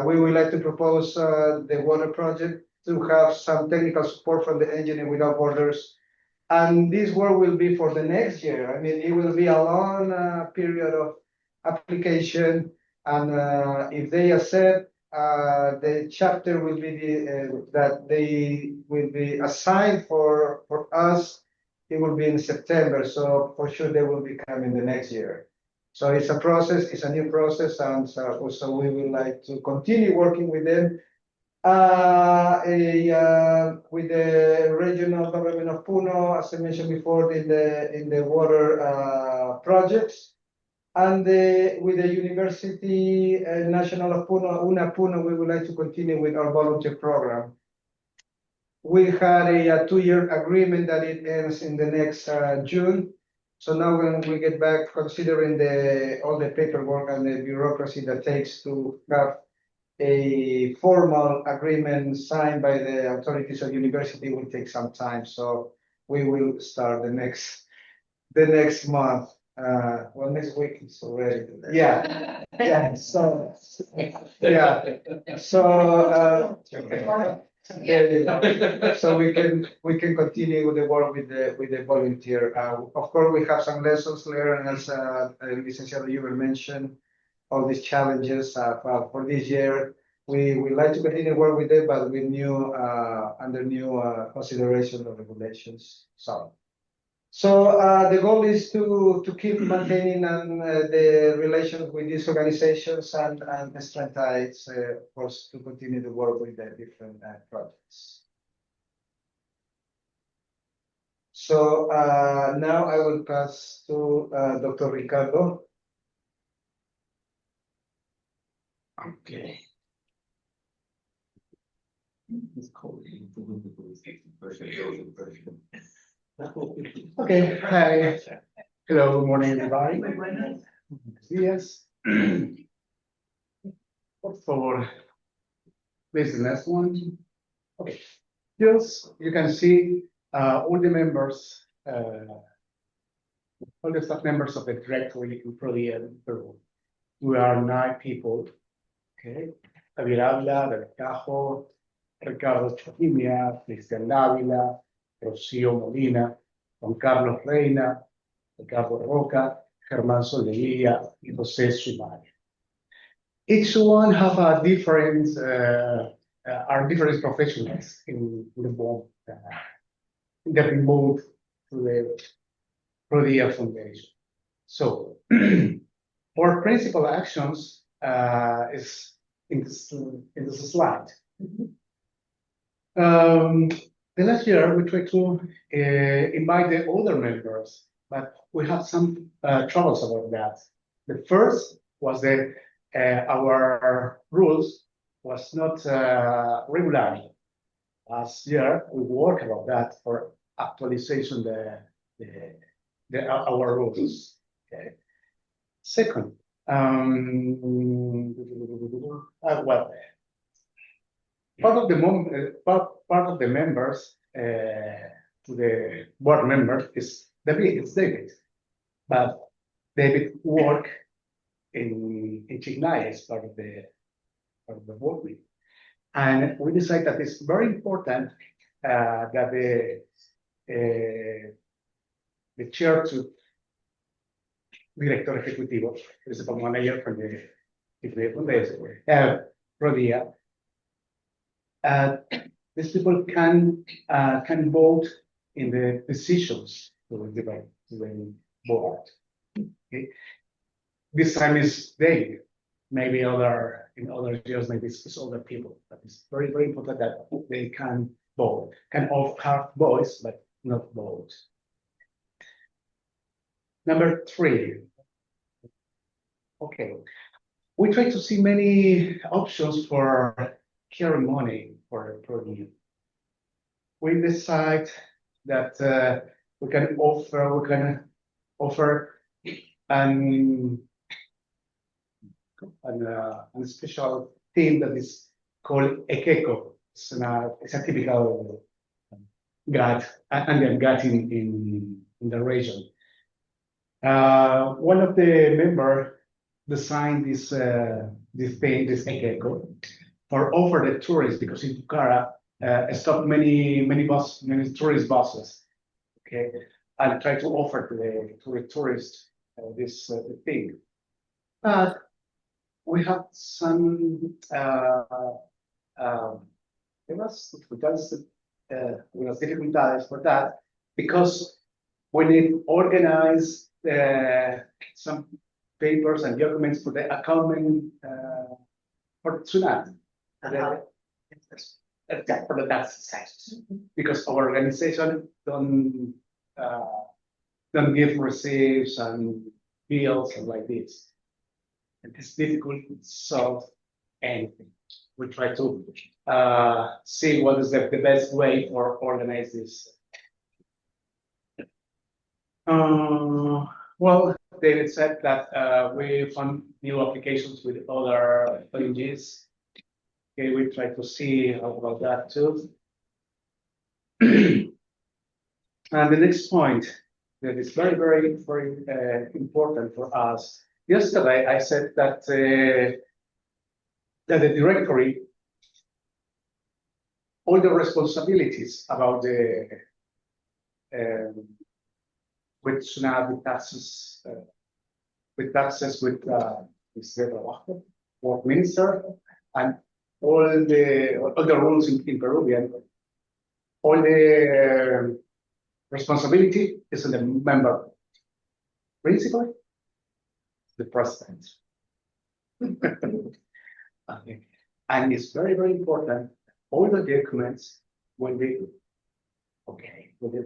we would like to propose the water project to have some technical support from the Engineer Without Borders. And this work will be for the next year. I mean, it will be a long period of application. And if they accept, the chapter will be that they will be assigned for us. It will be in September. So for sure they will be coming the next year. So it's a process, it's a new process. And so we would like to continue working with them with the regional government of Puno, as I mentioned before, in the water projects, and with the University National of Puno, UNA Puno, we would like to continue with our volunteer program. We had a 2-year agreement that it ends in the next June. So now when we get back, considering all the paperwork and the bureaucracy that takes to have a formal agreement signed by the authorities of the university will take some time. So we will start the next month. Well, next week it's already. Yeah. Yeah. So yeah. So there you go. So we can continue with the work with the volunteer. Of course, we have some lessons learned, as Licenciado Huber mentioned. All these challenges for this year. We like to continue work with it, but with under new consideration of regulations. So the goal is to keep maintaining the relations with these organizations and strategize, of course, to continue to work with the different projects. So now I will pass to Dr. Ricardo. Okay. Okay. Hi. Hello. Good morning, everybody. Yes. For this next one. Okay. Just you can see all the members, all the staff members of the directory in Peru. We are 9 people. Okay. Javier Ávila, David Cajo, Ricardo Chojimia, Cristian Dávila, Rocío Molina, Juan Carlos Reina, Ricardo Roca, Germán Soldevilla, and José Sumaria. Each one have a different, are different professionals in the board, that involved to the Prodia Foundation. So our principal actions is in this slide. The last year we tried to invite the other members, but we had some troubles about that. The first was that our rules was not regular. Last year we worked about that for actualization our rules. Okay. Second, well, part of the members to the board member is David, but David work in Chijnaya as part of the board meeting, and we decided that it's very important that the chair to director ejecutivo, principal manager from the Prodia. These people can vote in the decisions to the board. Okay. This time is David. Maybe in other years, maybe it's other people. But it's very, very important that they can both, can all have voice, but not vote. Number 3. Okay, we try to see many options for carrying money for the program. We decide that we can offer an a special theme that is called ekeko. It's a typical gut, Andean gut in the region. One of the members designed this thing, this ekeko, for over the tourists, because in Pucara stopped many tourist buses, okay, and try to offer to the tourists this thing. But we have some dificultades for that, because when they organize some papers and documents for the accounting for tsunami, for the tax, because our organization don't give receipts and bills and like this. And it's difficult to solve anything. We try to see what is the best way for organize this. Well, David said that we found new applications with other ONGs. Okay, we try to see about that too. And the next point that is very, very, very important for us. Yesterday, I said that that the directory, all the responsibilities about the with tsunami taxes, with work minister, and all the rules in Peruvian, all the responsibility is in the member, principally the president. Okay. And it's very, very important. All the documents will be okay with the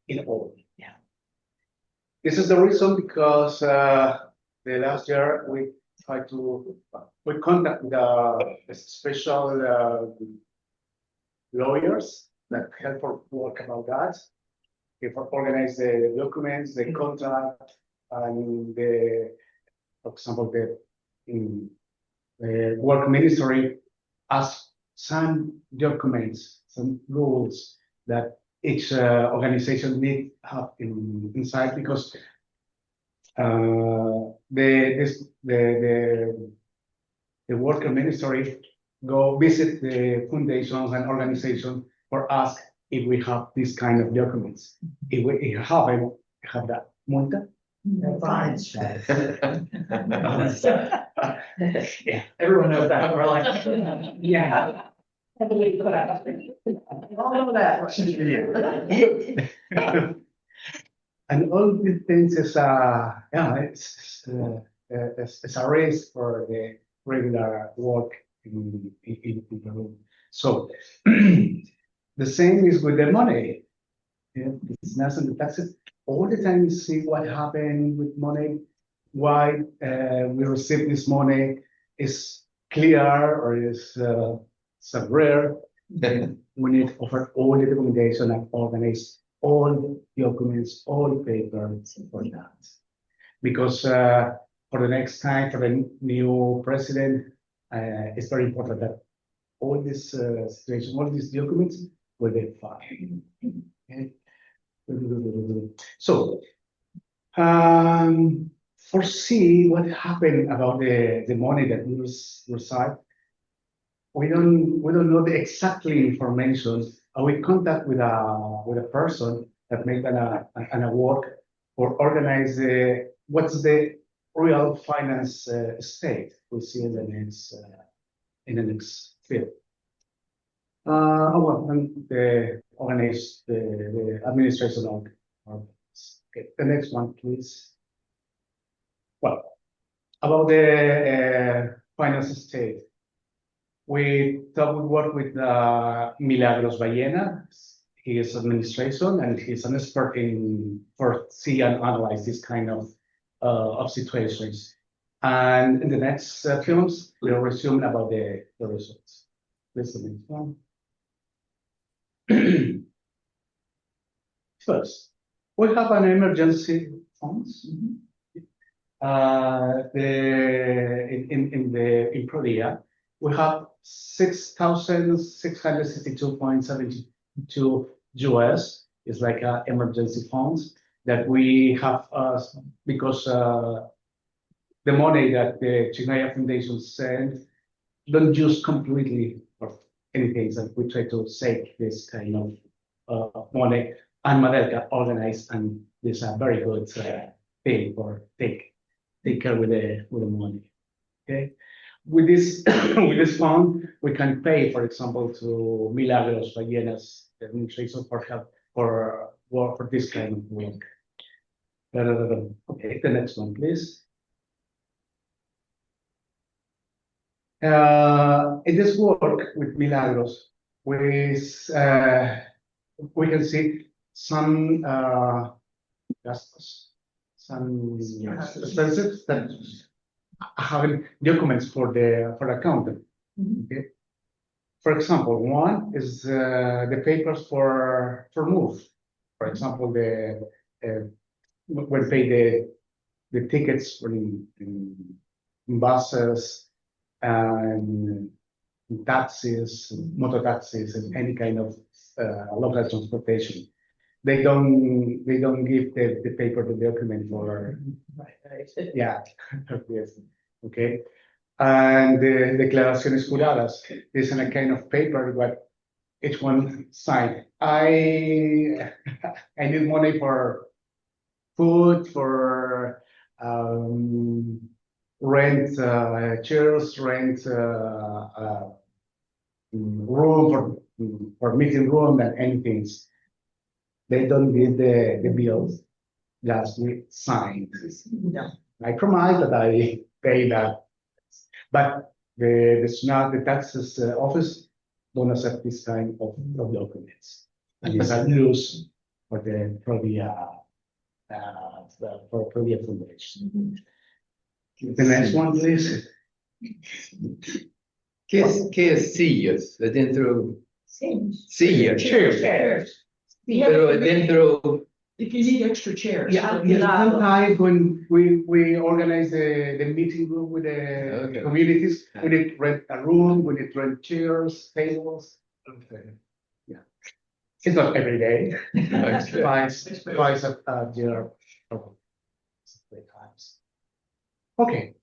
in all. Yeah. This is the reason, because the last year we tried to contact the special lawyers that help for work about that. Okay, for organize the documents, the contract, and for example, the work ministry as some documents, some rules that each organization need have inside, because the worker ministry go visit the foundations and organizations for ask if we have this kind of documents. If we haven't, have that multa. Fines. Yeah, everyone knows that. We're like, yeah. All of that. And all these things is yeah, it's a risk for the regular work in Peru. So the same is with the money. Yeah, it's not on the taxes. All the time you see what happened with money, why we receive this money is clear or is so rare. Then we need to offer all the documentation and organize all documents, all papers for that. Because for the next time, for the new president, it's very important that all this situation, all these documents will be fine. Okay? So, foresee what happened about the money that we receive. We don't know the exactly information. We contact with a person that made an work or organize what's the real finance state. We see in the next field. And the organize the administration of okay. The next one, please. Well, about the finance state. we work with Milagros Ballena. He is administration and he's an expert in for see and analyze this kind of situations. And in the next films, we'll resume about the results. Please, the next one. First, we have an emergency funds. In Korea, we have 6,662.72 US is like emergency funds that we have because the money that the Chijnaya Foundation sent don't use completely for anything. So we try to save this kind of money, and Madelka organized, and this a very good thing for take care with the money. Okay, with this with this fund, we can pay, for example, to Milagros Ballenas administration for help for work for this kind of work. Okay, the next one, please. In this work with Milagros, we can see some gastos, some expenses that having documents for the accountant. Okay. For example, one is the papers for move. For example, when pay the tickets in buses and taxis, motor taxis, and any kind of local transportation. They don't give the paper, the document for yeah. Yes. Okay. And the declaraciones juradas is in a kind of paper, but each one side. I need money for food, for rent chairs, rent room for meeting room and anything. They don't give the bills, just we sign. Yeah. I promise that I pay that, but the taxes office don't accept this kind of documents, and it's a news for the foundation. The next one, please. ¿Qué es sillas dentro? Sillas. Chairs. Pero dentro. If you need extra chairs. Yeah, sometimes when we organize the meeting room with the communities, we need to rent a room, we need to rent chairs, tables. Yeah, it's not every day. Twice a year. Times. Okay.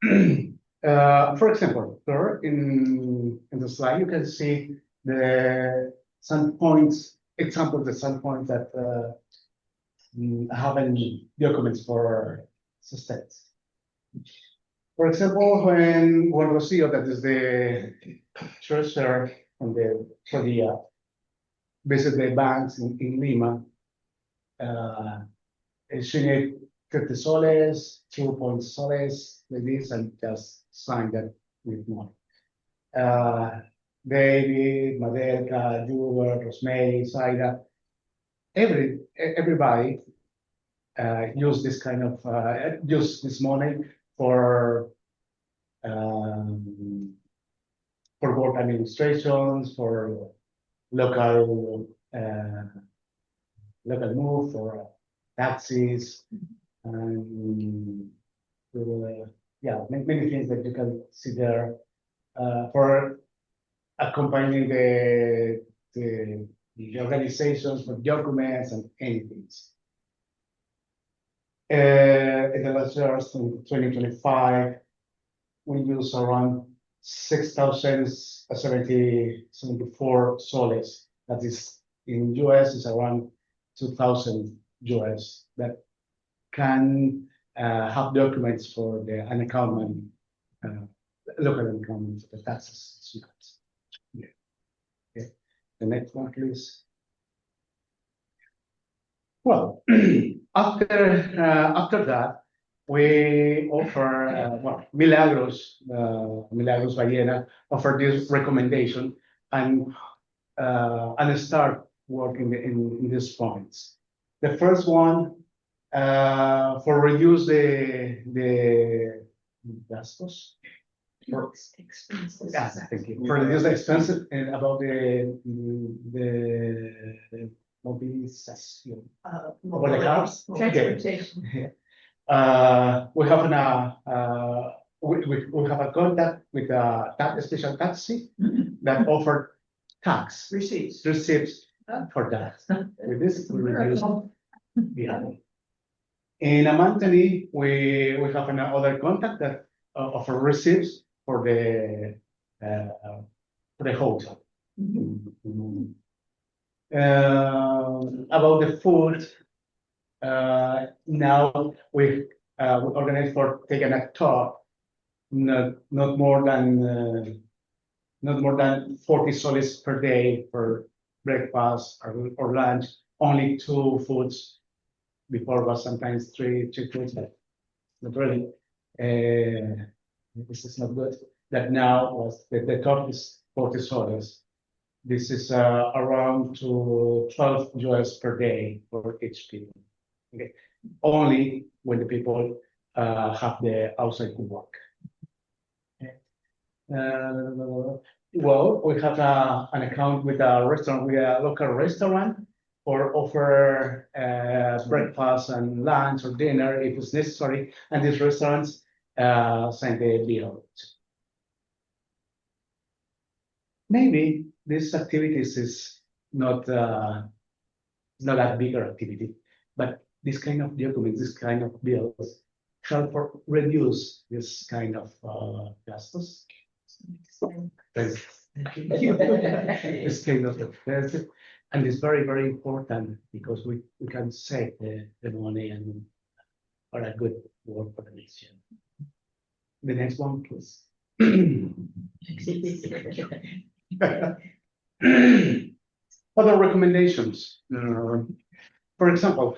For example, here in the slide, you can see some points, examples of some points that have any documents for sustenance. For example, when Rocio, that is the treasurer for the visit the banks in Lima, she need 50 soles, 2 soles, like this, and just sign that with money. David, Madelka, Hubert, Rosemary, Zaida, everybody use this kind of use this money for board administrations, for local move, for taxis, and yeah, many things that you can see there for accompanying the organizations for documents and anything. In the last years, in 2025, we use around 6,074 soles. That is in US is around 2,000 US that can have documents for an accountant, local accountant for the taxes. Yeah. Okay. The next one, please. Well, after that, we offer, Milagros Ballena offer this recommendation and start working in these points. The first one, for reduce the gastos. Expenses. Yeah, thank you. For reduce the expenses and about the mobilization. For the cars. Transportation. We have we have a contact with a special taxi that offer tax Receipts. receipts for that. With this, we reduce. Yeah. In a monthly, we have another contact that offer receipts for the hotel. About the food, now we organize for taking a tour, not more than 40 soles per day for breakfast or lunch. Only 2 foods. Before was sometimes three foods, but not really. This is not good. That now was the top is 40 soles. This is around to 12 US per day for each people. Okay. Only when the people have the outside to work. Okay. Well, we have an account with a restaurant, with a local restaurant, or offer breakfast and lunch or dinner if it's necessary, and these restaurants send the bill. Maybe this activities is not that bigger activity, but this kind of documents, this kind of bills, help for reduce this kind of gastos. This kind of expenses, and it's very, very important because we can save the money and for a good work for the next year. The next one, please. Other recommendations. For example,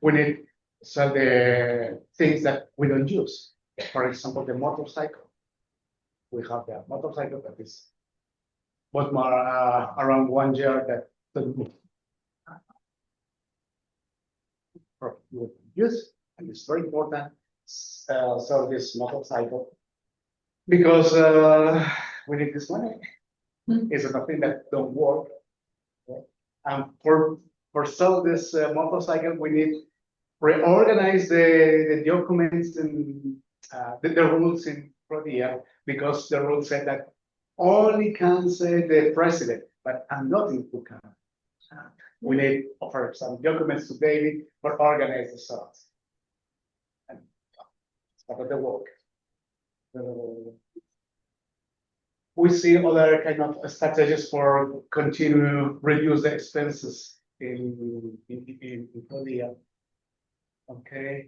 we need so the things that we don't use. For example, the motorcycle. We have the motorcycle that is but more around 1 year that doesn't move. Use, and it's very important. So this motorcycle, because we need this money. It's nothing that don't work. And for sell this motorcycle, we need reorganize the documents and the rules in Florida, because the rule said that only can say the president, but I'm not in who can. We need offer some documents to David for organize the sorts. And it's part of the work. We see other kind of strategies for continue reduce the expenses in Florida. Okay.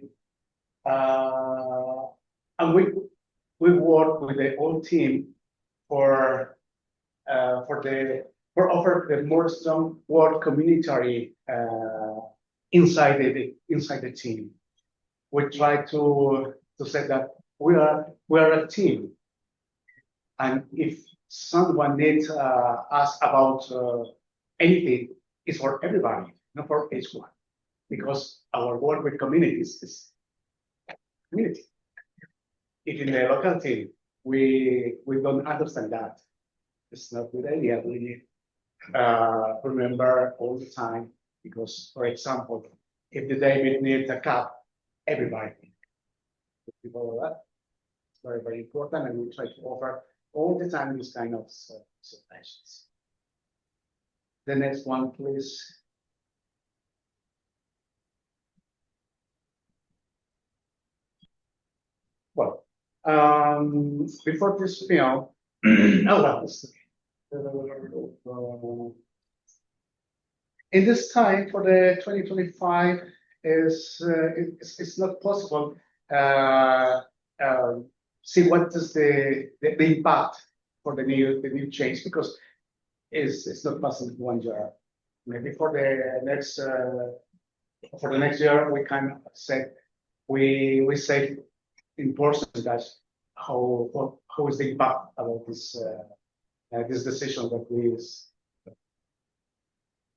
And we work with the whole team for offer the more strong work community inside the team. We try to say that we are a team, and if someone needs us about anything, it's for everybody, not for each one, because our work with communities is community. If in the local team we don't understand that, it's not a good idea. We need remember all the time, because, for example, if the David needs a cup, everybody people that. It's very, very important, and we try to offer all the time this kind of suggestions. The next one, please. Well, before this film, in this time for the 2025 it's not possible see what is the impact for the new change, because it's not possible in 1 year. Maybe for the next year we can set we say in percentage how is the impact about this decision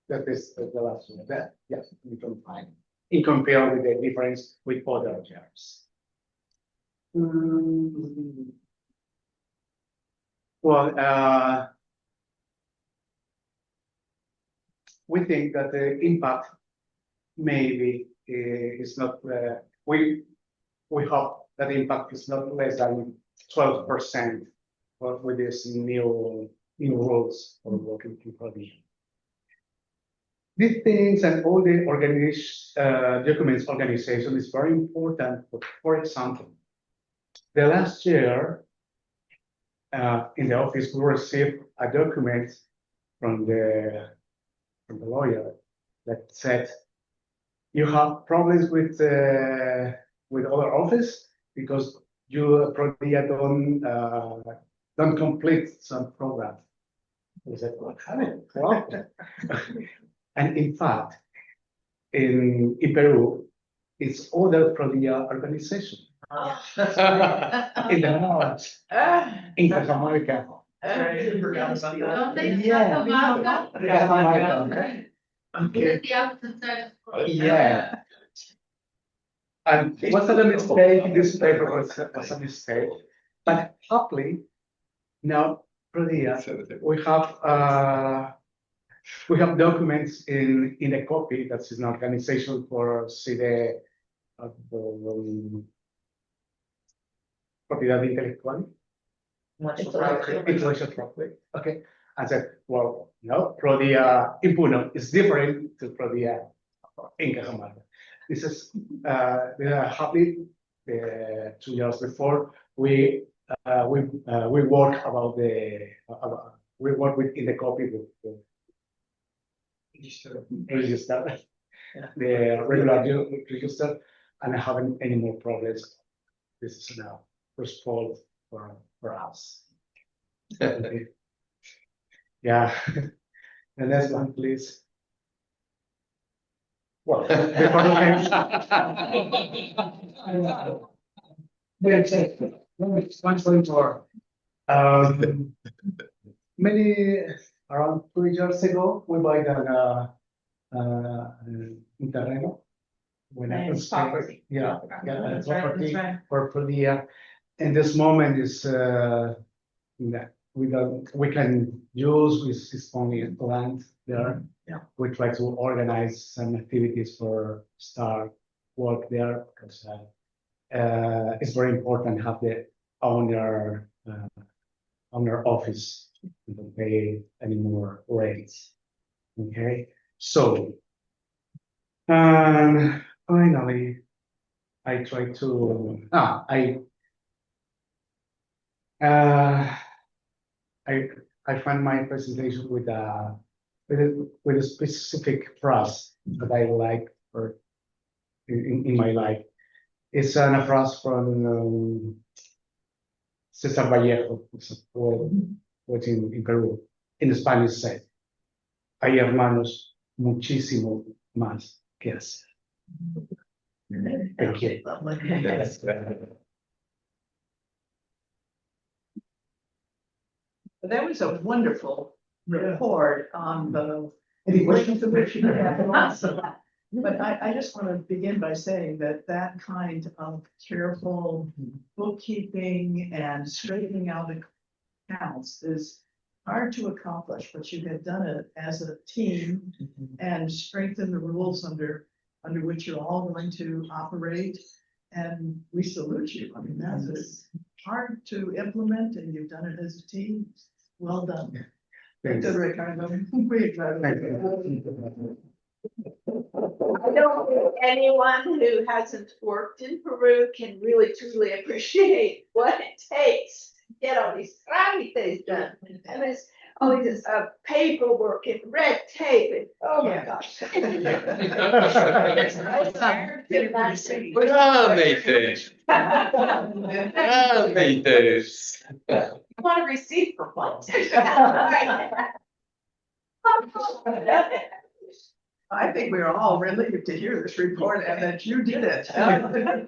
that is the last one. That, yes, we can find in compare with the difference with other jobs. Well, we think that the impact maybe is not, we hope that the impact is not less than 12% with this new rules for working in provision. These things and all the documents organization is very important. For example, the last year in the office, we received a document from the lawyer that said you have problems with other office because you probably don't complete some program. We said, what happened? Well, and in fact, in Peru, it's other Prodea organization. In the north, in Cajamarca. Don't they Yeah. talk about that? Cajamarca. Okay. The opposite side. Yeah. And it wasn't a mistake, this paper was a mistake. But happily, now, Prodea, we have documents in a copy that's an organization for CIDE, propiedad intelectual. Intellectual property. Okay. I said, well, no, Prodea Impuno is different to Prodea in Cajamarca. This is happily 2 years before we work about we work with in the copy with the register, the regular register, and I haven't any more problems. This is now first fault for us. Okay. Yeah. The next one, please. Well, before many around 2 years ago, we bought un terreno. When I was property. Yeah, That's property right. for the year. And this moment is that we can use with only land there. Yeah. We try to organize some activities for start work there because it's very important to have the owner office to don't pay any more rates. Okay, so finally, I try to I find my presentation with a specific phrase that I like for in my life. It's a phrase from Cesar Vallejo, who's in Peru. In Spanish said, hay hermanos muchísimo más que hacer. Thank you. That was a wonderful report on the ways in which you have awesome. But I just want to begin by saying that kind of careful bookkeeping and straightening out accounts is hard to accomplish, but you have done it as a team and strengthened the rules under which you're all going to operate. And we salute you. I mean, that's hard to implement, and you've done it as a team. Well done. Thanks. Good, Ricardo. I don't think anyone who hasn't worked in Peru can really truly appreciate what it takes to get all these trámites done. And it's all this paperwork and red tape and oh my gosh. Want a receipt for what? I think we're all relieved to hear this report and that you did it. Yeah.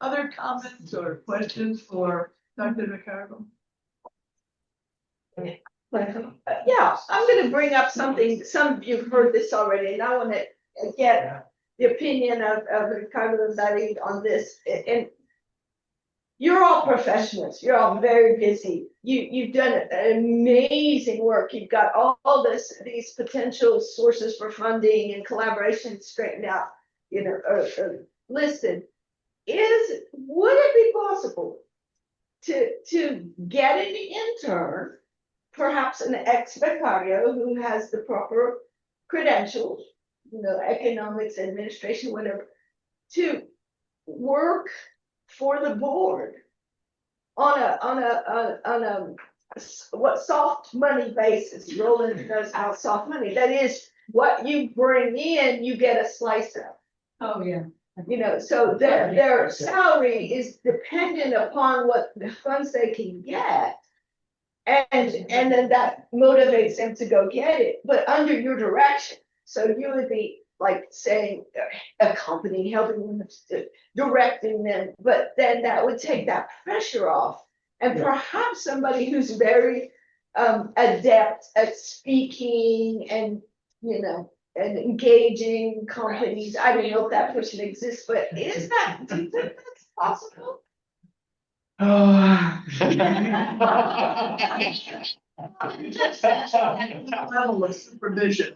Other comments or questions for Dr. Ricardo? Yeah, I'm gonna bring up something, some of you've heard this already, and I wanna get the opinion of Ricardo and David on this, and you're all professionals, you're all very busy, you've done an amazing work, you've got all these potential sources for funding and collaboration straightened out, you know, listed. Would it be possible to get an intern, perhaps an ex becario who has the proper credentials, you know, economics, administration, whatever, to work for the board on a what soft money basis? Roland knows how soft money. That is, what you bring in, you get a slice of. Oh, yeah. You know, so their salary is dependent upon what the funds they can get. And then that motivates them to go get it, but under your direction. So you would be like saying, accompanying, helping them, directing them, but then that would take that pressure off. And perhaps somebody who's very adept at speaking and, you know, and engaging companies. I don't know if that person exists, but do you think that's possible? Level of supervision.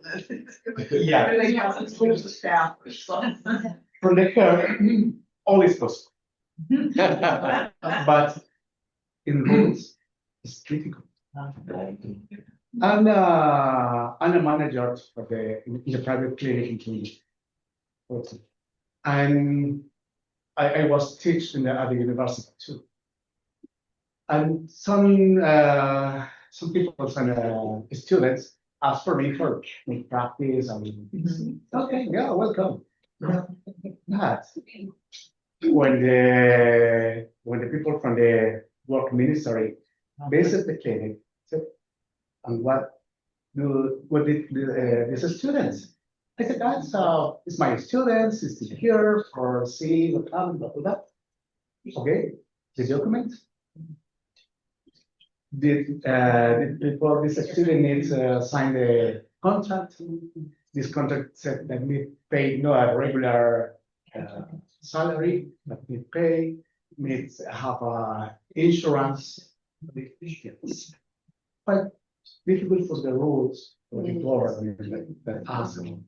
Yeah. Everything else is full of staff or something. From the hair, all is possible. But in rules, it's critical. I'm a manager for in the private clinic in Kenya. And I was teaching at the university too. And some people, some students ask for me for practice. Okay, yeah, welcome. But when the people from the work ministry visit the clinic, said, and what did these students? I said, that's it's my students, it's here for seeing what happened, blah, blah, blah. Okay, the document. Before this student needs sign the contract. This contract said that we pay no a regular salary, but we pay needs have insurance. Quite difficult for the rules for the government that ask them.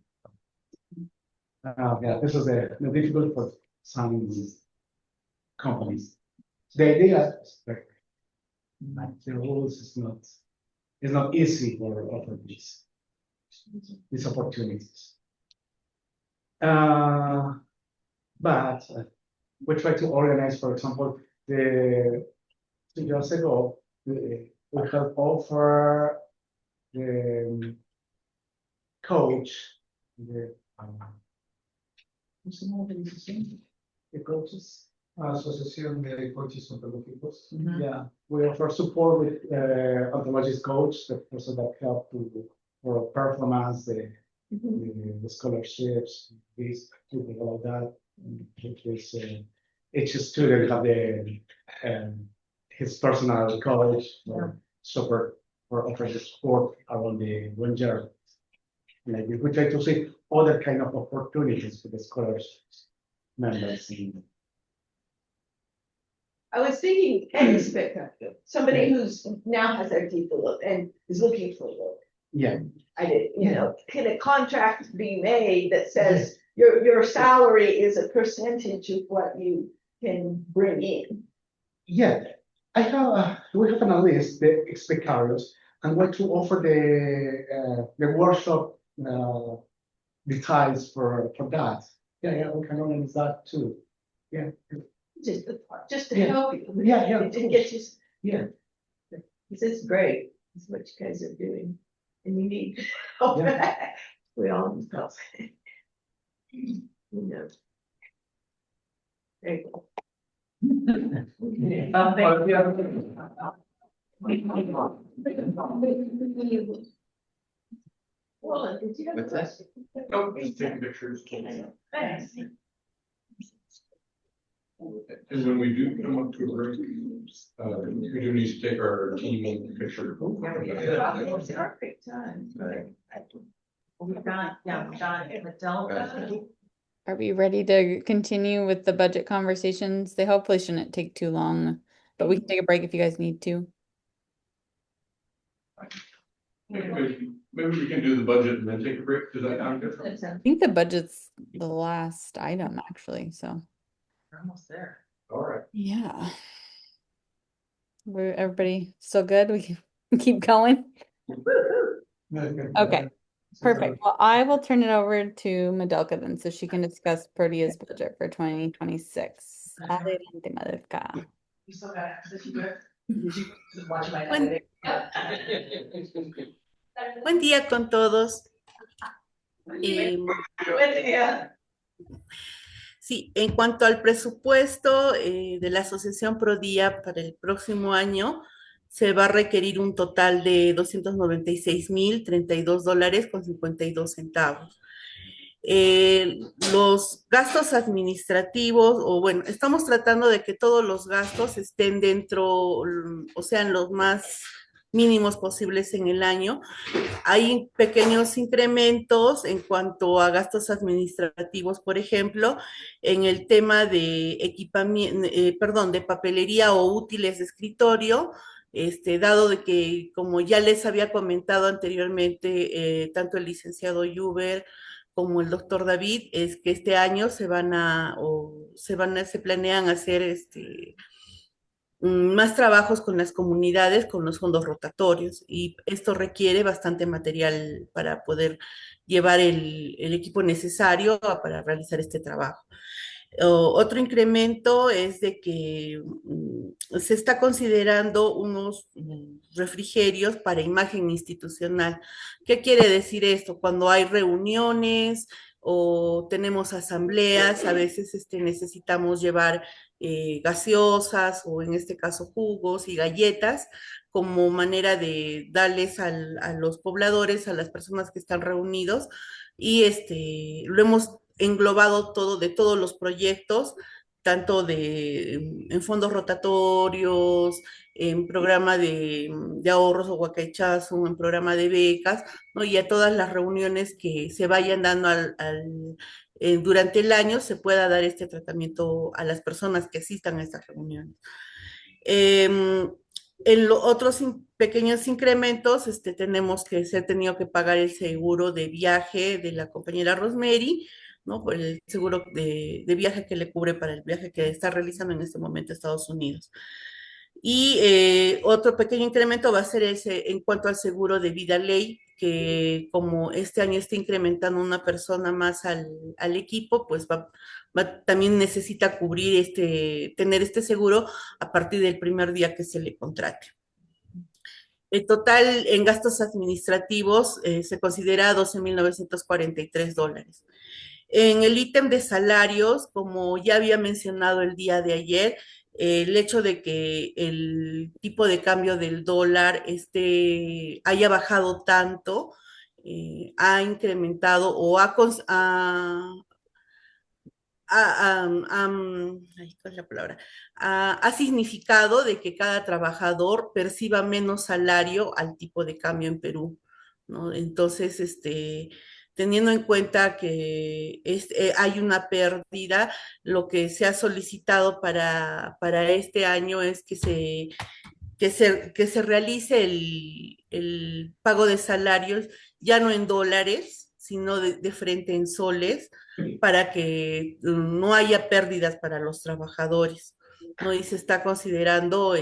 Yeah, this is the difficult for some companies. The idea is like the rules is not easy for offer these opportunities. But we try to organize, for example, 2 years ago, we have offer the coach, what's the name of the coaches? Asociación de Coaches Ontológicos. Yeah, we offer support with ontologist coach, the person that help for performance, the scholarships, this, all that. Each student have his personal coach for support for offering the support around the 1 year. Like we try to see other kind of opportunities for the scholarships members. I was thinking, somebody who's now has their diploma and is looking for work. Yeah. I did, you know, can a contract be made that says your salary is a percentage of what you can bring in? Yeah, I have. We have an list the expectarios and want to offer the workshop details for that. Yeah, we can organize that too. Yeah. Just to help you. Yeah. To get you. Yeah. This is great. It's what you guys are doing. And you need help. We all need help. You know. There you go. Well, did you have What's a that? question? Nope, just taking pictures. Thanks. And when we do come up to a break, we do need to take our team in picture. It's perfect time. Are we ready to continue with the budget conversations? They hopefully shouldn't take too long, but we can take a break if you guys need to. Maybe we can do the budget and then take a break. Does that sound good? I think the budget's the last item actually, so We're almost there. All right. yeah. We're everybody still good? We can keep going. Okay, perfect. Well, I will turn it over to Madelka then so she can discuss Protea's budget for 2026. Adelante, Madelka. You still got it? Did you good? Did you watch my Buen, editing? buen día con todos. Eh, Buen día. sí, en cuanto al presupuesto de la Asociación ProDía para el próximo año, se va a requerir un total de $296,032.52. Los gastos administrativos, o bueno, estamos tratando de que todos los gastos estén dentro, o sean los más mínimos posibles en el año. Hay pequeños incrementos en cuanto a gastos administrativos, por ejemplo, en el tema de equipamiento, perdón, de papelería o útiles de escritorio, dado de que, como ya les había comentado anteriormente, tanto el licenciado Yuber como el doctor David, es que este año se planean hacer más trabajos con las comunidades, con los fondos rotatorios, y esto requiere bastante material para poder llevar el equipo necesario para realizar este trabajo. Otro incremento es de que se está considerando unos refrigerios para imagen institucional. ¿Qué quiere decir esto? Cuando hay reuniones o tenemos asambleas, a veces necesitamos llevar gaseosas o en este caso jugos y galletas como manera de darles a los pobladores, a las personas que están reunidos, y lo hemos englobado todo de todos los proyectos, tanto en fondos rotatorios, en programa de ahorros o huacaichazo, en programa de becas, ¿no? Y a todas las reuniones que se vayan dando durante el año se pueda dar este tratamiento a las personas que asistan a estas reuniones. En los otros pequeños incrementos, tenemos que se ha tenido que pagar el seguro de viaje de la compañera Rosemary, ¿no? Por el seguro de viaje que le cubre para el viaje que está realizando en este momento a Estados Unidos. Y otro pequeño incremento va a ser ese en cuanto al seguro de vida ley, que como este año está incrementando una persona más al equipo, pues también necesita cubrir tener este seguro a partir del primer día que se le contrate. El total en gastos administrativos se considera $12,943. En el ítem de salarios, como ya había mencionado el día de ayer, el hecho de que el tipo de cambio del dólar haya bajado tanto, ha incrementado o ¿cuál es la palabra? Ha significado de que cada trabajador perciba menos salario al tipo de cambio en Perú, ¿no? Entonces, teniendo en cuenta que hay una pérdida, lo que se ha solicitado para este año es que se realice el pago de salarios ya no en dólares, sino de frente en soles, para que no haya pérdidas para los trabajadores, ¿no? Y se está considerando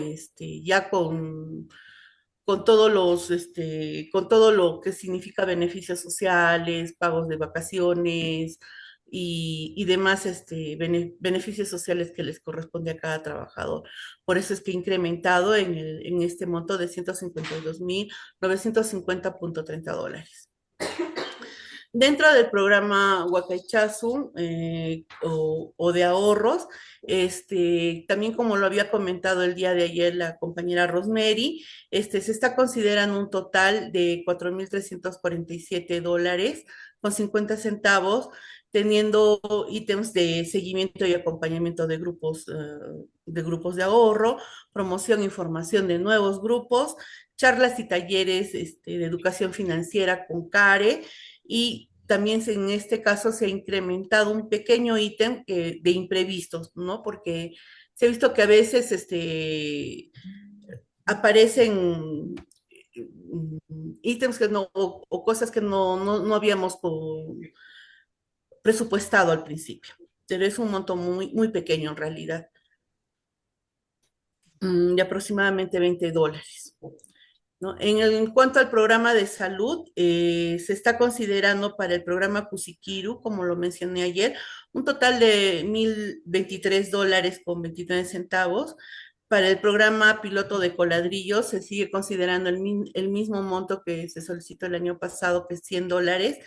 ya con todo lo que significa beneficios sociales, pagos de vacaciones y demás beneficios sociales que les corresponde a cada trabajador. Por eso es que ha incrementado en este monto de $152,950.30. Dentro del programa Huacaichazu o de ahorros, también como lo había comentado el día de ayer la compañera Rosemary, se está considerando un total de $4,347 con 50 centavos, teniendo ítems de seguimiento y acompañamiento de grupos de ahorro, promoción e información de nuevos grupos, charlas y talleres de educación financiera con CARE, y también en este caso se ha incrementado un pequeño ítem de imprevistos, ¿no? Porque se ha visto que a veces aparecen ítems que no, o cosas que no habíamos presupuestado al principio, pero es un monto muy pequeño en realidad, de aproximadamente $20. ¿No? En cuanto al programa de salud, se está considerando para el programa Cusiquiru, como lo mencioné ayer, un total de $1,023 con 29 centavos. Para el programa piloto de coladrillos se sigue considerando el mismo monto que se solicitó el año pasado, que es $100.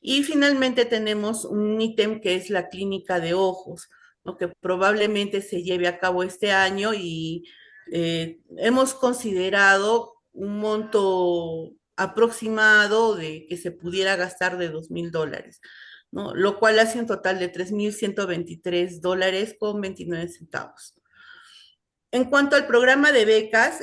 Y finalmente tenemos un ítem que es la clínica de ojos, ¿no? Que probablemente se lleve a cabo este año y hemos considerado un monto aproximado de que se pudiera gastar de $2,000, ¿no? Lo cual hace un total de $3,123 con 29 centavos. En cuanto al programa de becas,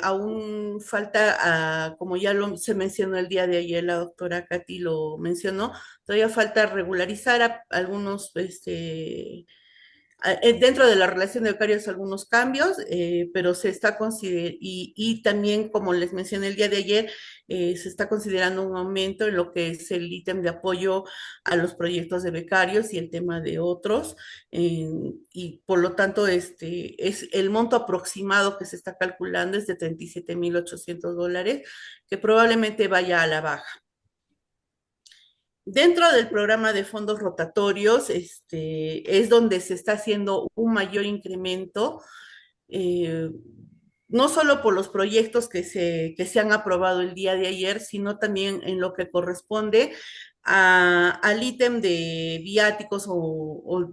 aún falta, como ya se mencionó el día de ayer, la doctora Katy lo mencionó, todavía falta regularizar algunos, dentro de la relación de becarios algunos cambios, pero se está considerando, y también, como les mencioné el día de ayer, se está considerando un aumento en lo que es el ítem de apoyo a los proyectos de becarios y el tema de otros, y por lo tanto, es el monto aproximado que se está calculando es de $37,800, que probablemente vaya a la baja. Dentro del programa de fondos rotatorios, es donde se está haciendo un mayor incremento, eh, no solo por los proyectos que se han aprobado el día de ayer, sino también en lo que corresponde al ítem de viáticos o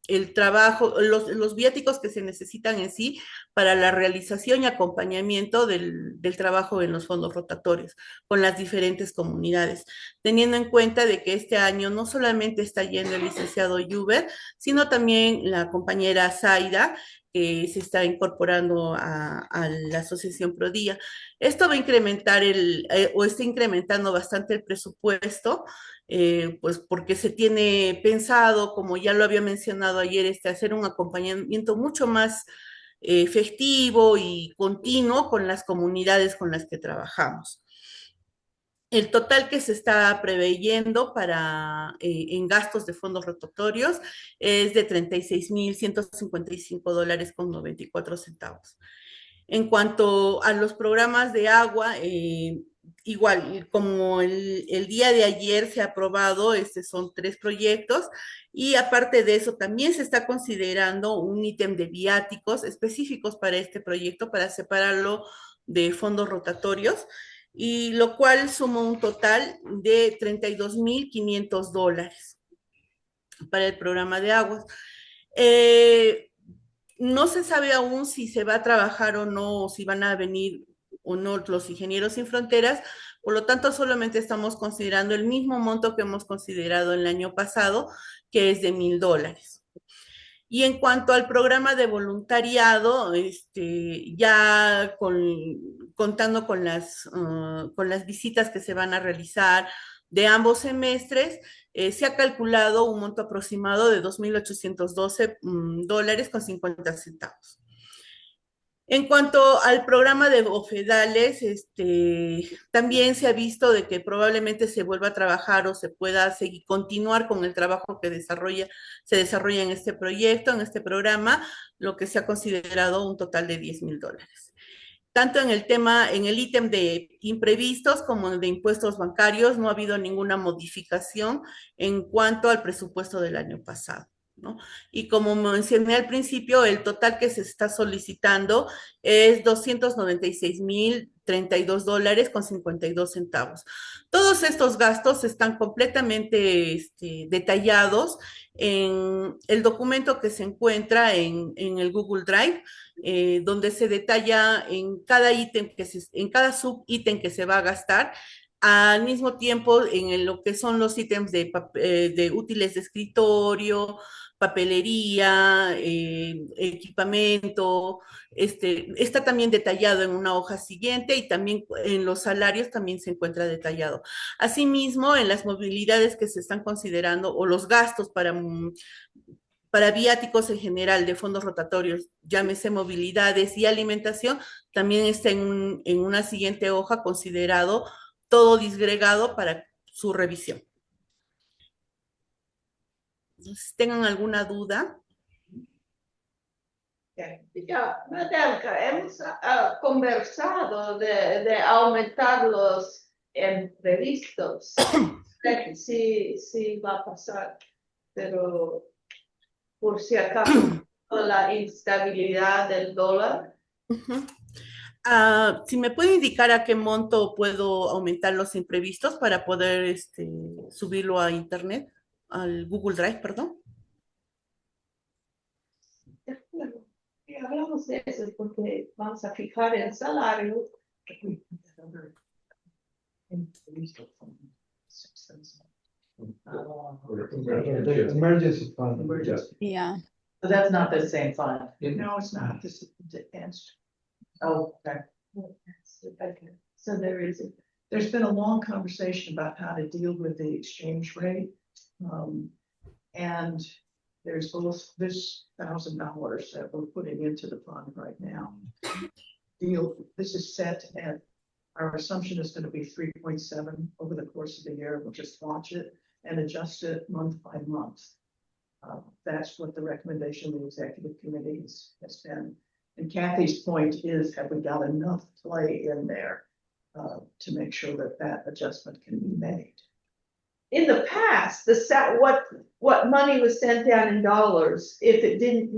el trabajo, los viáticos que se necesitan en sí para la realización y acompañamiento del trabajo en los fondos rotatorios con las diferentes comunidades, teniendo en cuenta de que este año no solamente está yendo el licenciado Yuber, sino también la compañera Zaida, que se está incorporando a la asociación Prodía. Esto va a incrementar o está incrementando bastante el presupuesto, pues porque se tiene pensado, como ya lo había mencionado ayer, hacer un acompañamiento mucho más efectivo y continuo con las comunidades con las que trabajamos. El total que se está preveyendo en gastos de fondos rotatorios es de $36,155 con 94 centavos. En cuanto a los programas de agua, igual, como el día de ayer se ha aprobado, son 3 proyectos, y aparte de eso también se está considerando un ítem de viáticos específicos para este proyecto, para separarlo de fondos rotatorios, y lo cual suma un total de $32,500 para el programa de aguas. No se sabe aún si se va a trabajar o no, o si van a venir o no los ingenieros sin fronteras, por lo tanto solamente estamos considerando el mismo monto que hemos considerado el año pasado, que es de $1,000. Y en cuanto al programa de voluntariado, ya contando con las visitas que se van a realizar de ambos semestres, se ha calculado un monto aproximado de $2,812 con 50 centavos. En cuanto al programa de bofedales, también se ha visto de que probablemente se vuelva a trabajar o se pueda continuar con el trabajo que se desarrolla en este proyecto, en este programa, lo que se ha considerado un total de $10,000. Tanto en el ítem de imprevistos como en el de impuestos bancarios, no ha habido ninguna modificación en cuanto al presupuesto del año pasado. ¿no? Y como mencioné al principio, el total que se está solicitando es $296,032.52. Todos estos gastos están completamente detallados en el documento que se encuentra en el Google Drive, donde se detalla en cada ítem en cada subítem que se va a gastar. Al mismo tiempo, lo que son los ítems de útiles de escritorio, papelería, equipamiento, está también detallado en una hoja siguiente y también en los salarios también se encuentra detallado. Asimismo, en las movilidades que se están considerando o los gastos para viáticos en general de fondos rotatorios, llámese movilidades y alimentación, también está en una siguiente hoja considerado todo disgregado para su revisión. Si tengan alguna duda. Ya, Madelka, hemos conversado de aumentar los imprevistos. Sí, va a pasar, pero por si acaso, la instabilidad del dólar. Si me puede indicar a qué monto puedo aumentar los imprevistos para poder subirlo a internet, al Google Drive, perdón. Y hablamos de eso porque vamos a fijar el salario. Emergency fund. Yeah. So that's not the same fund. No, it's not. This is advanced. Oh, okay. Okay. So there's been a long conversation about how to deal with the exchange rate. And there's this $1,000 that we're putting into the fund right now. This is set at, our assumption is gonna be 3.7 over the course of the year. We'll just watch it and adjust it month by month. That's what the recommendation of the executive committee has been. And Kathy's point is, have we got enough play in there to make sure that that adjustment can be made? In the past, what money was sent down in dollars, if it didn't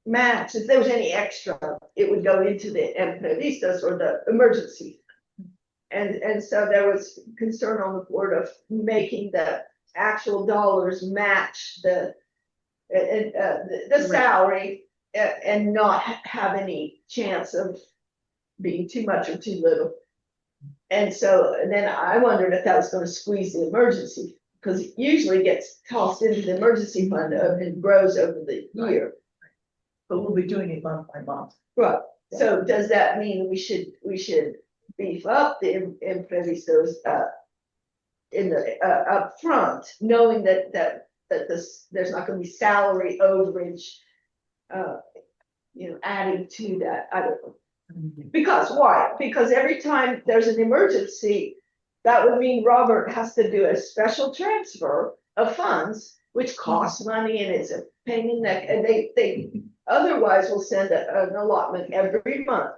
match, if there was any extra, it would go into the imprevistos or the emergency. And so there was concern on the board of making the actual dollars match the salary and not have any chance of being too much or too little. And so then I wondered if that was going to squeeze the emergency, because it usually gets tossed into the emergency fund and grows over the year. But we'll be doing it month by month. Right. So does that mean we should beef up the imprevistos in the up front, knowing that there's not going to be salary overage, adding to that? I don't know. Because why? Because every time there's an emergency, that would mean Robert has to do a special transfer of funds, which costs money and it's a pain in the neck. And they otherwise will send an allotment every month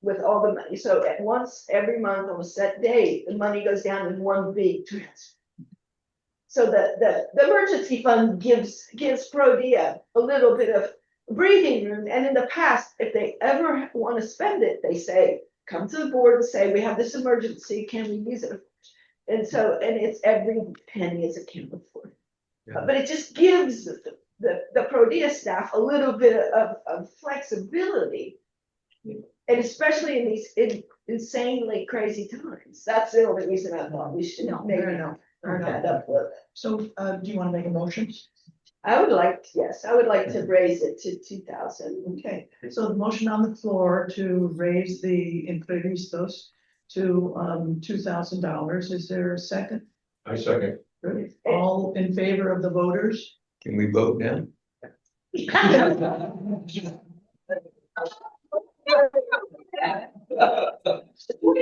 with all the money. So at once every month on a set day, the money goes down in one big transfer. So the emergency fund gives Prodia a little bit of breathing room. And in the past, if they ever want to spend it, they say, come to the board and say, we have this emergency, can we use it? And it's every penny is accounted for. Yeah. But it just gives the Prodia staff a little bit of flexibility, and especially in these insanely crazy times. That's the only reason I thought we should maybe that up with it. So do you want to make a motion? I would like to raise it to 2,000. Okay, so the motion on the floor to raise the imprevistos to $2,000. Is there a second? I second. Good. All in favor of the voters? Can we vote now?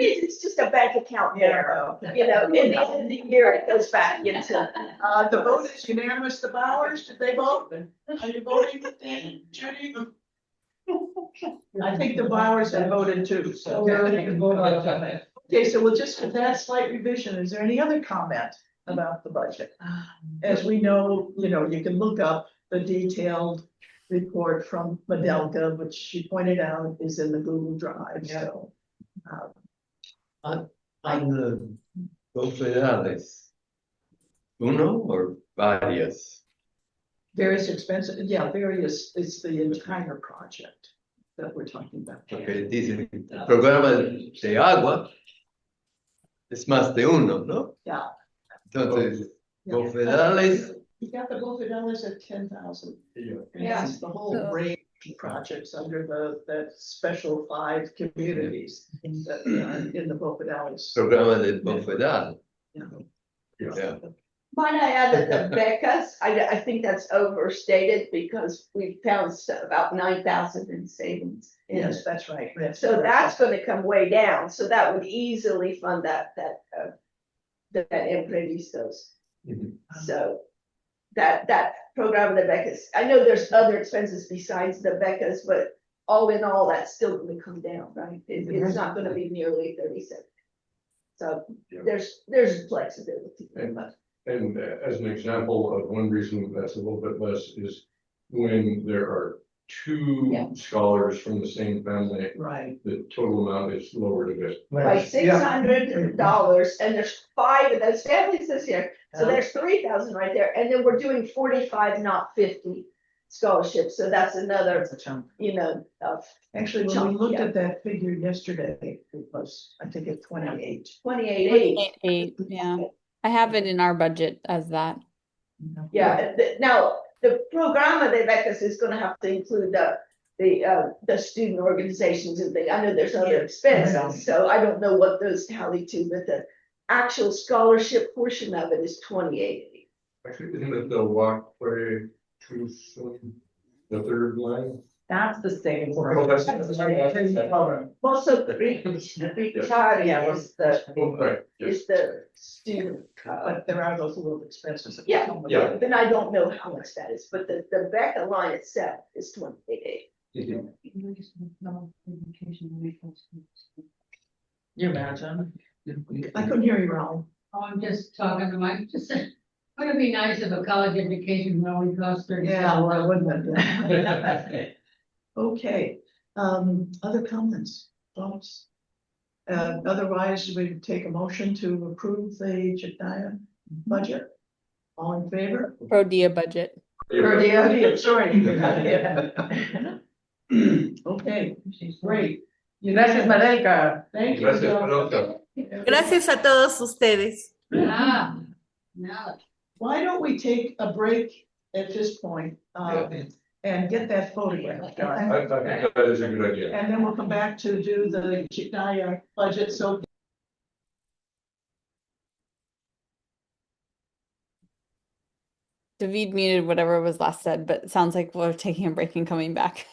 It's just a bank account there, at the end of the year, it goes back into. The vote is unanimous. The Bowers, did they vote? Are you voting, Judy? I think the Bowers have voted too, so. Okay, so we'll just, with that slight revision, is there any other comment about the budget. As we know, you can look up the detailed report from Madelka, which she pointed out is in the Google Drive, so. On the Confederales. Uno or varias? Various expenses, yeah, various, it's the entire project that we're talking about. Porque dice, el programa de agua es más de uno, ¿no? Yeah. Entonces, Yeah. confederales, You got the Bofidales at 10,000. Yeah. And that's the whole So- range of projects under the special 5 communities that are in the Bofidales. programa del confederal. Yeah. Might I add that the becas, I think that's overstated because we found about 9,000 in savings. Yes, that's right. So that's gonna come way down, so that would easily fund that imprevistos. Mhm. So that program of the becas, I know there's other expenses besides the becas, but all in all, that's still gonna come down, right? It's not gonna be nearly 37. So Yeah. there's flexibility. And as an example of one reason that's a little bit less is when there are Yeah. 2 scholars from the same family, Right. the total amount is lowered a bit. By Yeah. $600, and there's 5 of those families this year, so Yeah. there's 3,000 right there, and then we're doing 45, not 50 scholarships, so that's another, That's a chunk. of Actually, when we Chunk, looked yeah. at that figure yesterday, it was, I think it's 28. 28.8. Yeah, I have it in our budget as that. Yeah, now, the programa de becas is gonna have to include the student organizations and things. I know there's other expenses, so I don't know what those tally to, but the actual scholarship portion of it is 28. Actually, isn't it the walkway to the third line? That's the same. Oh, that's- Also, the Ricciardia is Oh, right, yes. is the student. But there are those little expenses. that Yeah, come with Yeah. it. then I don't know how much that is, but the Becca line itself is 28. Mhm. You imagine? I couldn't hear you, Raul. Oh, I'm just talking to Mike, just saying, wouldn't it be nice if a college education would only cost 30? Yeah, well, wouldn't it? Okay, other comments, thoughts? Otherwise, we take a motion to approve the Chijnaya budget. All in favor? Pro dia budget. Or the, sorry. Okay, great. Gracias, Madelka. Thank you. Gracias, John. Verónica. Gracias a todos ustedes. Ah, now. Why don't we take a break at this point, and get that photograph done? I think that is a good idea. And then we'll come back to do the Chijnaya budget, so. David muted whatever was last said, but it sounds like we're taking a break and coming back.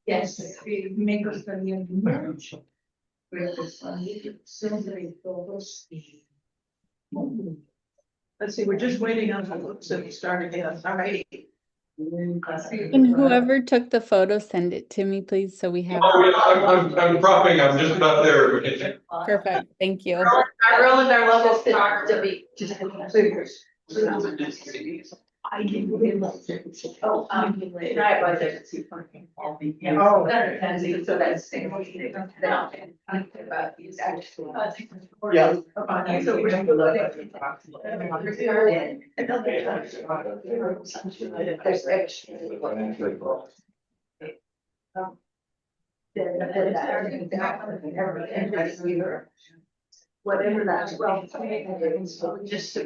Yes, make us the Let's see, we're just waiting on the looks of starting it. All right. And whoever took the photo, send it to me, please, so we have. Oh, yeah, I'm propping, I'm just about there. Perfect. Thank you. Our role is our level to be. I can. Oh, right, but there's. Oh. So that's. About these actually. Yeah. So we're gonna look at. There's extra. Whatever that's well. Just. Yeah,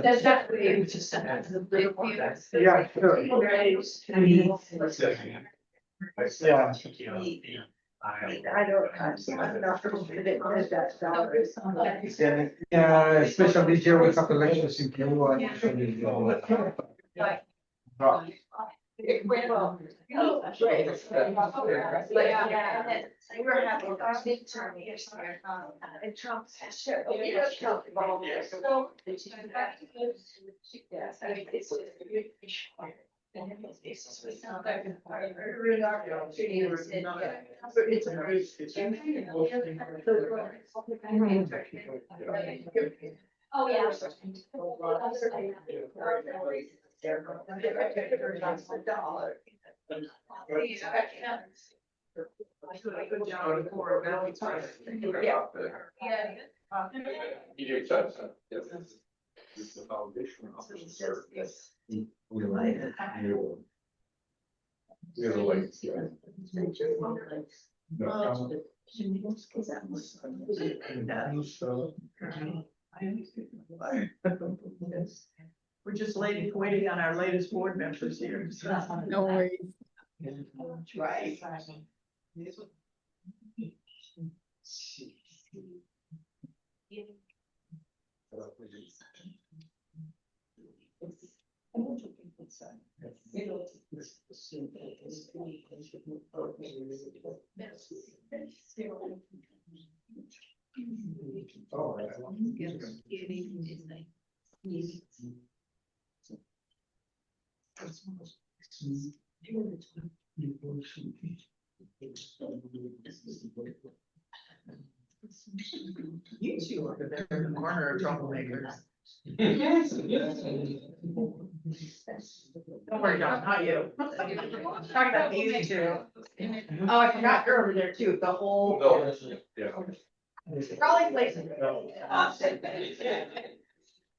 that's definitely just. Yeah, sure. I don't. I'm not confident that that's dollars. Yeah, especially this year we have elections in Peru. Well, great. We're having a midterm here, and Trump's. Yes, I mean, it's. Oh, yeah. Good job. This is the foundation of the service. We're the lights, yeah. We're just waiting on our latest board members here. No worries. Right. You two over there in the corner are troublemakers. Don't worry, John, not you. Talking about these two. Oh, I forgot you're over there too, the whole. Yeah. Probably places.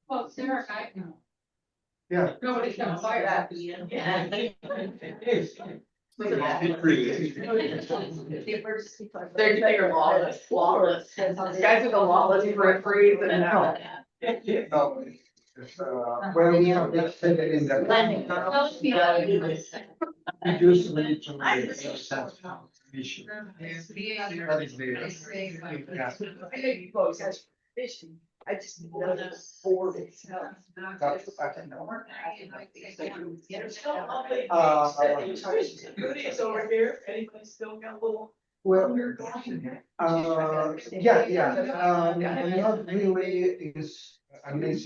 Well, Sarah, I know. Yeah. Nobody's gonna fire that. They're lawless. Guys with the lawless peripheries and. Well, we have that stated in the. We use many to issue. That is the. I just know this board itself. Rudy's over here, anybody still got a little? Well, not really is, I mean, it's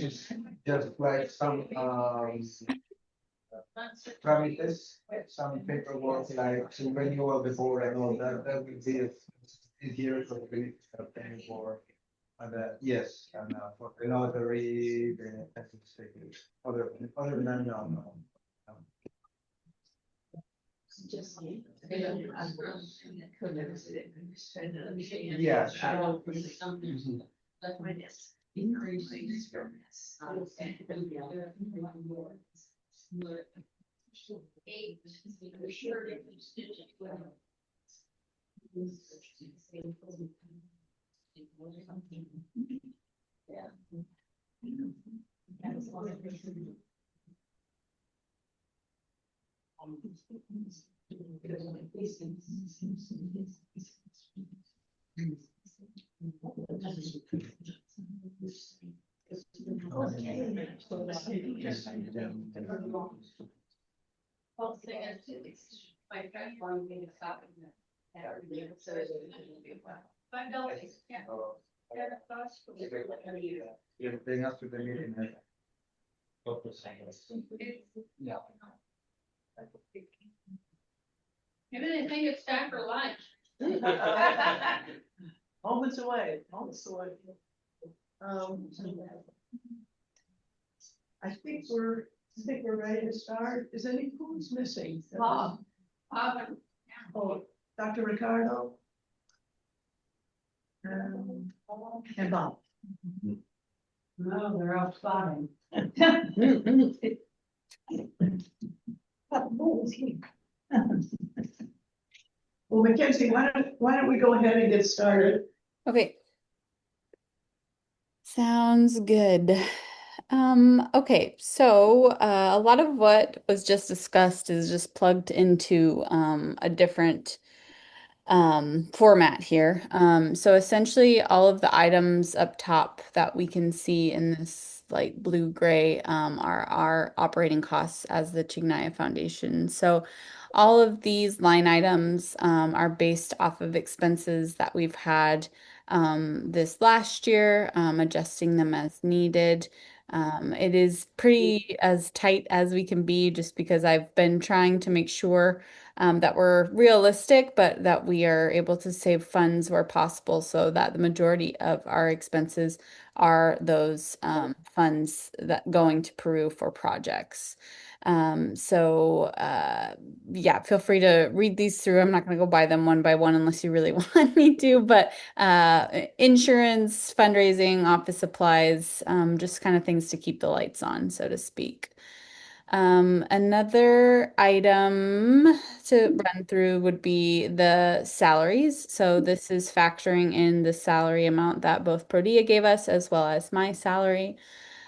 just like some, tramites, some paperwork like to renewal the board and all that, that will be easier for the paying for. And yes, and for the notary, the ethics, other than that, no. Just. Yeah, sure. Mhm. Everything after the meeting. Yeah. Maybe they think it's time for lunch. Moments away, moments away. I think we're ready to start. Is any who's missing? Bob. Oh, Dr. Ricardo? And Bob. No, they're out spotting. Well, Mackenzie, why don't we go ahead and get started? Okay. Sounds good. Okay, so a lot of what was just discussed is just plugged into a different format here. So essentially all of the items up top that we can see in this light blue gray are our operating costs as the Chijnaya Foundation. So all of these line items are based off of expenses that we've had this last year, adjusting them as needed. It is pretty as tight as we can be just because I've been trying to make sure that we're realistic, but that we are able to save funds where possible so that the majority of our expenses are those funds that going to Peru for projects. Yeah, feel free to read these through. I'm not going to go buy them one by one unless you really want me to, but insurance, fundraising, office supplies, just kind of things to keep the lights on, so to speak. Another item to run through would be the salaries. So this is factoring in the salary amount that both Prodia gave us as well as my salary.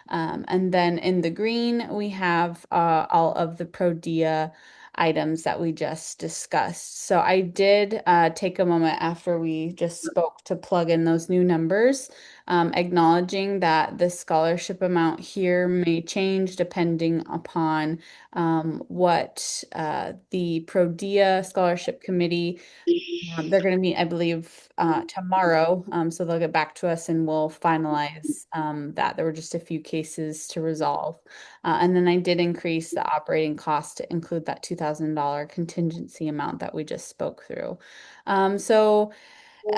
And then in the green, we have all of the Prodia items that we just discussed. So I did take a moment after we just spoke to plug in those new numbers, acknowledging that the scholarship amount here may change depending upon what the Prodia Scholarship Committee they're going to meet, I believe, tomorrow. So they'll get back to us and we'll finalize that. There were just a few cases to resolve. And then I did increase the operating cost to include that $2,000 contingency amount that we just spoke through. So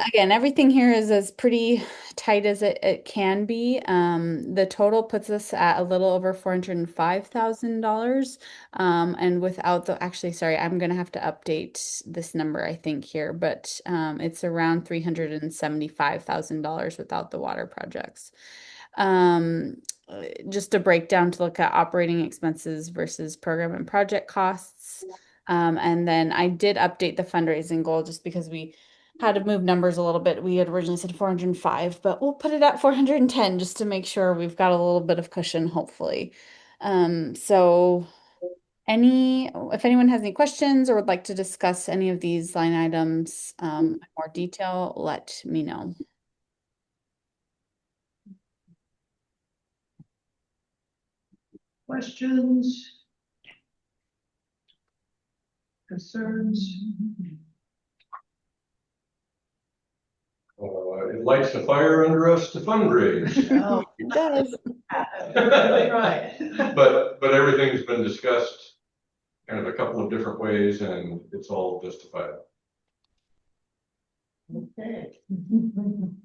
again, everything here is as pretty tight as it can be. The total puts us at a little over $405,000. And without actually, sorry, I'm going to have to update this number, I think, here, but it's around $375,000 without the water projects. Just a breakdown to look at operating expenses versus program and project costs. And then I did update the fundraising goal just because we had to move numbers a little bit. We had originally said 405, but we'll put it at 410 just to make sure we've got a little bit of cushion, hopefully. So if anyone has any questions or would like to discuss any of these line items in more detail, let me know. Questions? Concerns? It lights the fire under us to fundraise. Oh, It does. absolutely right. But everything's been discussed kind of a couple of different ways and it's all justified. Okay.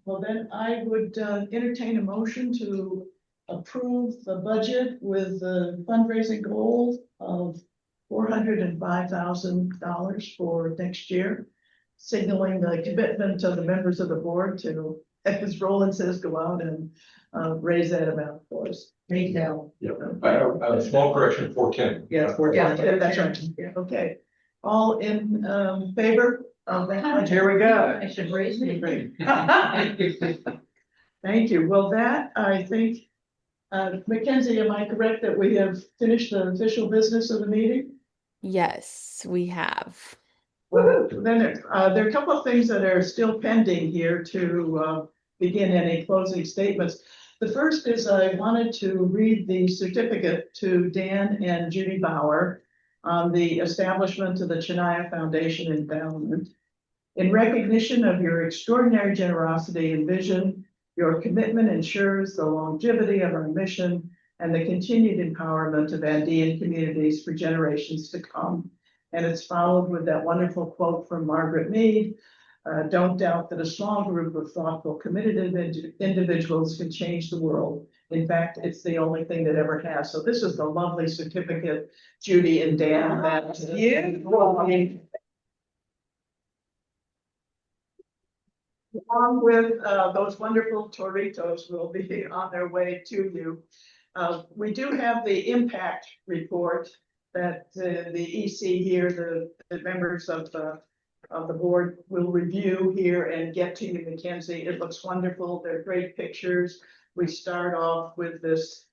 Well, then I would entertain a motion to approve the budget with the fundraising goal of $405,000 for next year, signaling the commitment of the members of the board to, as Roland says, go out and raise that amount for us. Retail. Yeah, a small correction, 410. Yeah, yeah, that's right. Yeah, okay. All in favor of that? Here we go. I should raise me. Thank you. Well, that, I think, Mackenzie, am I correct that we have finished the official business of the meeting? Yes, we have. Then there are a couple of things that are still pending here to begin any closing statements. The first is I wanted to read the certificate to Dan and Judy Bauer on the establishment of the Chijnaya Foundation endowment. In recognition of your extraordinary generosity and vision, your commitment ensures the longevity of our mission and the continued empowerment of Andean communities for generations to come. And it's followed with that wonderful quote from Margaret Mead. Don't doubt that a small group of thoughtful, committed individuals can change the world. In fact, it's the only thing that ever has. So this is the lovely certificate, Judy and Dan, that you along with those wonderful Toritos will be on their way to you. We do have the impact report that the EC here, the members of the board will review here and get to you, Mackenzie. It looks wonderful. They're great pictures. We start off with this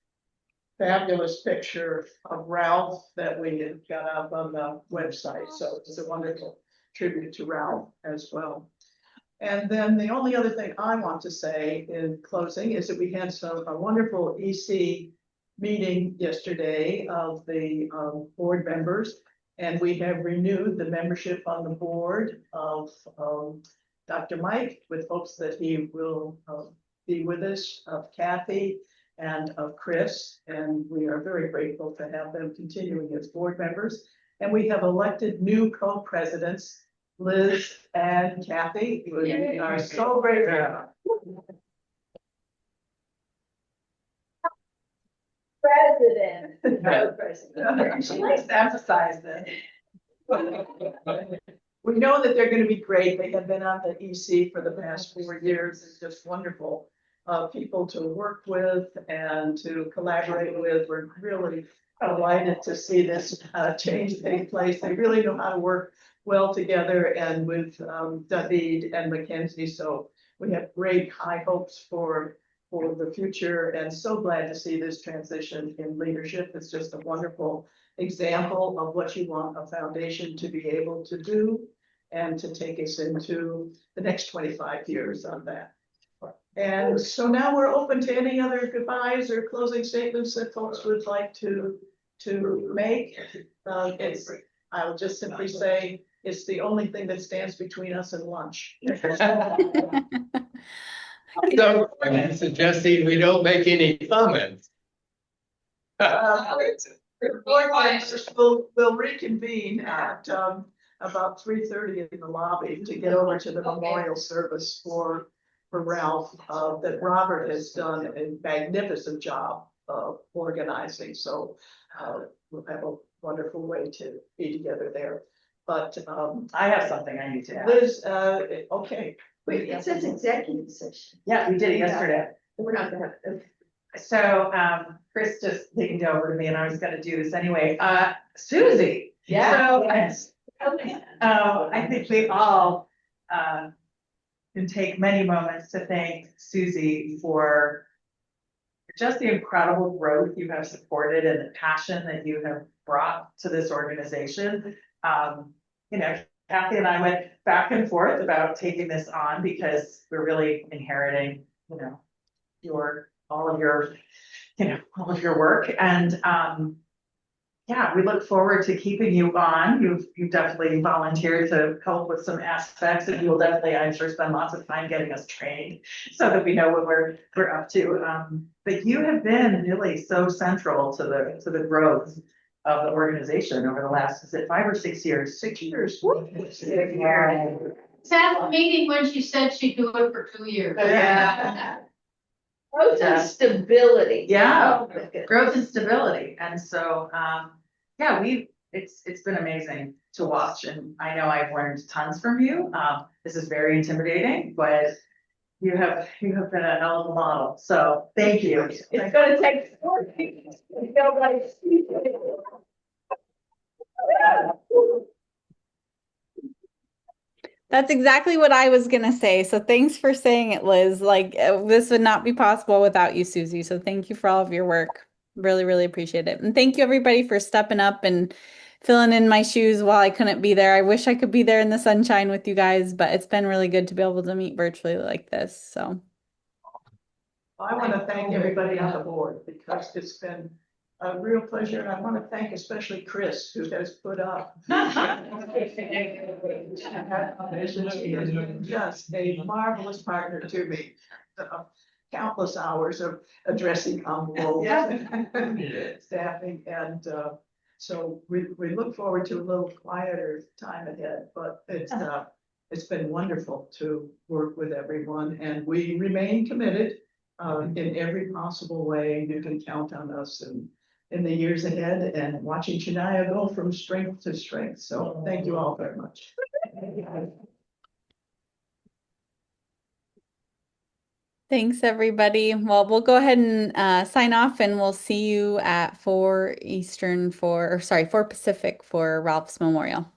fabulous picture of Ralph that we have got up on the website. So it's a wonderful tribute to Ralph as well. And then the only other thing I want to say in closing is that we had a wonderful EC meeting yesterday of the board members, and we have renewed the membership on the board of Dr. Mike with hopes that he will be with us, of Kathy and of Chris, and we are very grateful to have them continuing as board members. And we have elected new co-presidents, Liz and Kathy, we are so grateful. President. She likes to emphasize that. We know that they're going to be great. They have been on the EC for the past 4 years. It's just wonderful people to work with and to collaborate with. We're really delighted to see this change take place. They really know how to work well together and with David and Mackenzie. So we have great high hopes for the future, and so glad to see this transition in leadership. It's just a wonderful example of what you want a foundation to be able to do and to take us into the next 25 years on that. And so now we're open to any other goodbyes or closing statements that folks would like to make. I'll just simply say it's the only thing that stands between us and lunch. So I'm suggesting we don't make any comments. The board members will reconvene at about 3:30 in the lobby to get over to the memorial service for Ralph that Robert has done a magnificent job of organizing. So we'll have a wonderful way to be together there. But I have something I need to add. Liz, okay. Wait, it says executive session. Yeah, we did it yesterday. We're not gonna have. So Chris just leaned over to me and I was gonna do this anyway. Susie. Yeah. So Yes. I think we all can take many moments to thank Susie for just the incredible growth you have supported and the passion that you have brought to this organization. You know, Kathy and I went back and forth about taking this on because we're really inheriting, you know, all of your work. And yeah, we look forward to keeping you on. You've definitely volunteered to help with some aspects, and you will definitely, I'm sure, spend lots of time getting us trained so that we know what we're up to. But you have been really so central to the growth of the organization over the last, is it 5 or 6 years? 6 years. At the meeting when she said she'd do it for 2 years. Yeah. Growth and stability. Yeah. Oh, my goodness. Growth and stability. And so, yeah, it's been amazing to watch, and I know I've learned tons from you. This is very intimidating, but you have been a hell of a model. So thank you. It's gonna take 4 people to go by. That's exactly what I was gonna say. So thanks for saying it, Liz. Like this would not be possible without you, Susie. So thank you for all of your work. Really, really appreciate it. And thank you everybody for stepping up and filling in my shoes while I couldn't be there. I wish I could be there in the sunshine with you guys, but it's been really good to be able to meet virtually like this. So I want to thank everybody on the board because it's been a real pleasure. And I want to thank especially Chris, who has put up. He has been just a marvelous partner to me. Countless hours of addressing envelopes, staffing, and so we look forward to a little quieter time ahead. But it's been wonderful to work with everyone, and we remain committed in every possible way. You can count on us in the years ahead and watching Chijnaya go from strength to strength. So thank you all very much. thanks everybody. Well, we'll go ahead and sign off and we'll see you at 4 Eastern or sorry, 4 Pacific for Ralph's Memorial.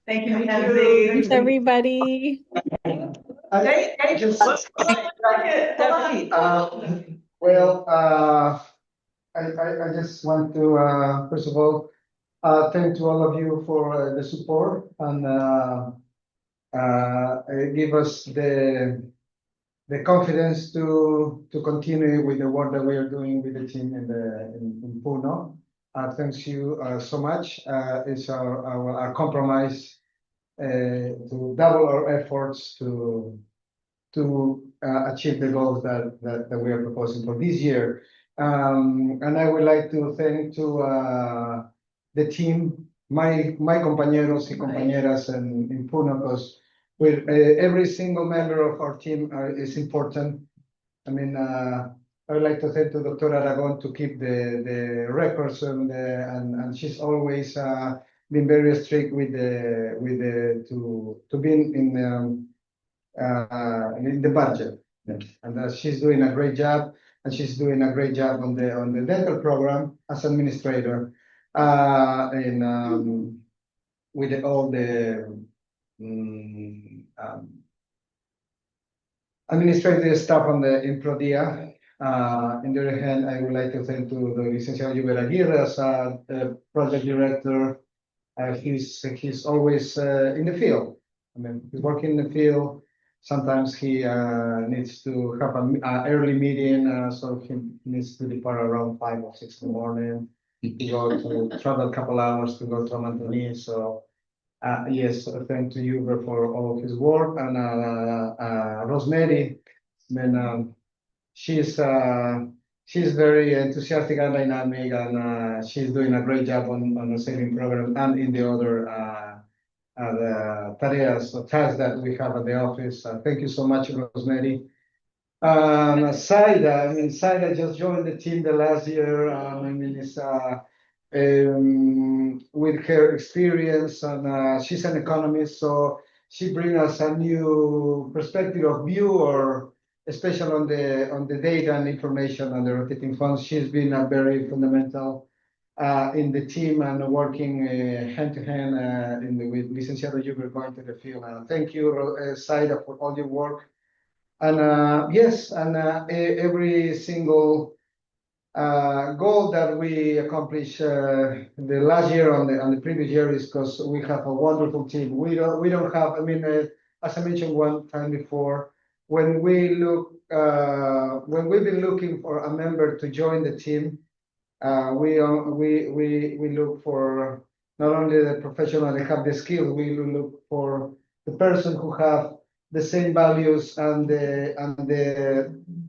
Thank you, Thank Mackenzie. you. Thanks everybody. Hey, just let's Well, I just want to, first of all, thank to all of you for the support and give us the confidence to continue with the work that we are doing with the team in Puno. Thanks you so much. It's our compromise to double our efforts to achieve the goals that we are proposing for this year. And I would like to thank to the team, my compañeros y compañeras in Puno, because with every single member of our team is important. I mean, I would like to thank to Dr. Aragon to keep the records and she's always been very strict with to be in the budget. And she's doing a great job, and she's doing a great job on the dental program as administrator, and with all the administrative staff in Prodia. On the other hand, I would like to thank to the Licenciado Lluvia Aguirre as the project director. He's always in the field. I mean, he's working in the field. Sometimes he needs to have an early meeting, so he needs to depart around 5 or 6 in the morning. To go to travel a couple hours to go to Antoni. So yes, thank to you for all of his work, and Rosemary. Then she's very enthusiastic and dynamic, and she's doing a great job on the saving program and in the other the tasks that we have at the office. Thank you so much, Rosemary. Saida just joined the team the last year. I mean, it's with her experience, and she's an economist, so she brings us a new perspective of view, or especially on the data and information on the rotating funds. She's been a very fundamental in the team and working hand to hand with Licenciado Huber going to the field. Thank you, Saida, for all your work. And yes, and every single goal that we accomplished the last year on the previous year is because we have a wonderful team. We don't have. I mean, as I mentioned one time before, when we look when we've been looking for a member to join the team, we look for not only the professional that have the skill. We look for the person who have the same values and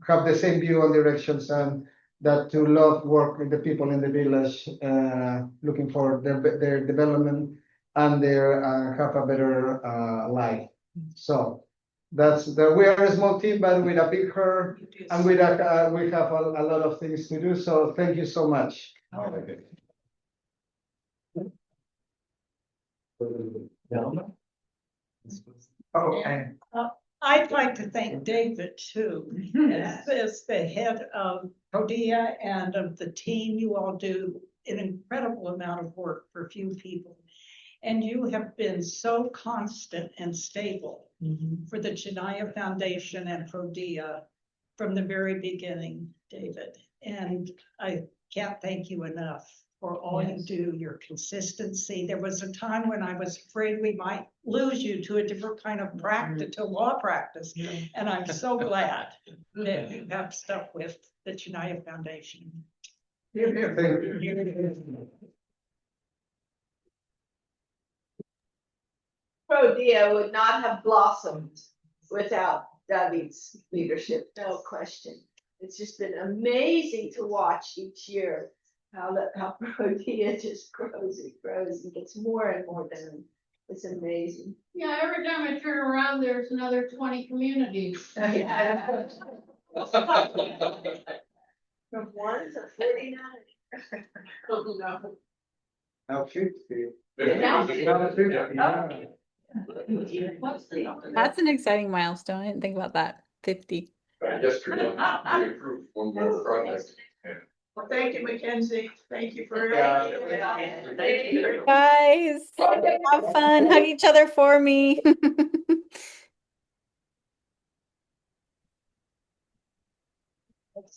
have the same view on directions, and that to love work with the people in the village, looking for their development and their have a better life. So that's we are a small team, but with a big heart, and we have a lot of things to do. So thank you so much. Okay. I'd like to thank David too, as the head of Prodia and of the team. You all do an incredible amount of work for few people. And you have been so constant and stable for the Chijnaya Foundation and for DIA from the very beginning, David. And I can't thank you enough for all you do, your consistency. There was a time when I was afraid we might lose you to a different kind of practice, to law practice. And I'm so glad that you have stuck with the Chijnaya Foundation. Prodia would not have blossomed without David's leadership, no question. It's just been amazing to watch each year how Prodia just grows and gets more and more done. It's amazing. Yeah, every time I turn around, there's another 20 communities. From 1 to 49. Oh, no. Now 50. Now 50, yeah. What's the number? That's an exciting milestone. I didn't think about that. 50. Yesterday, we approved one more project. Well, thank you, Mackenzie. Thank you for. Thank you. Guys, have fun. Hug each other for me.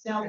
Now,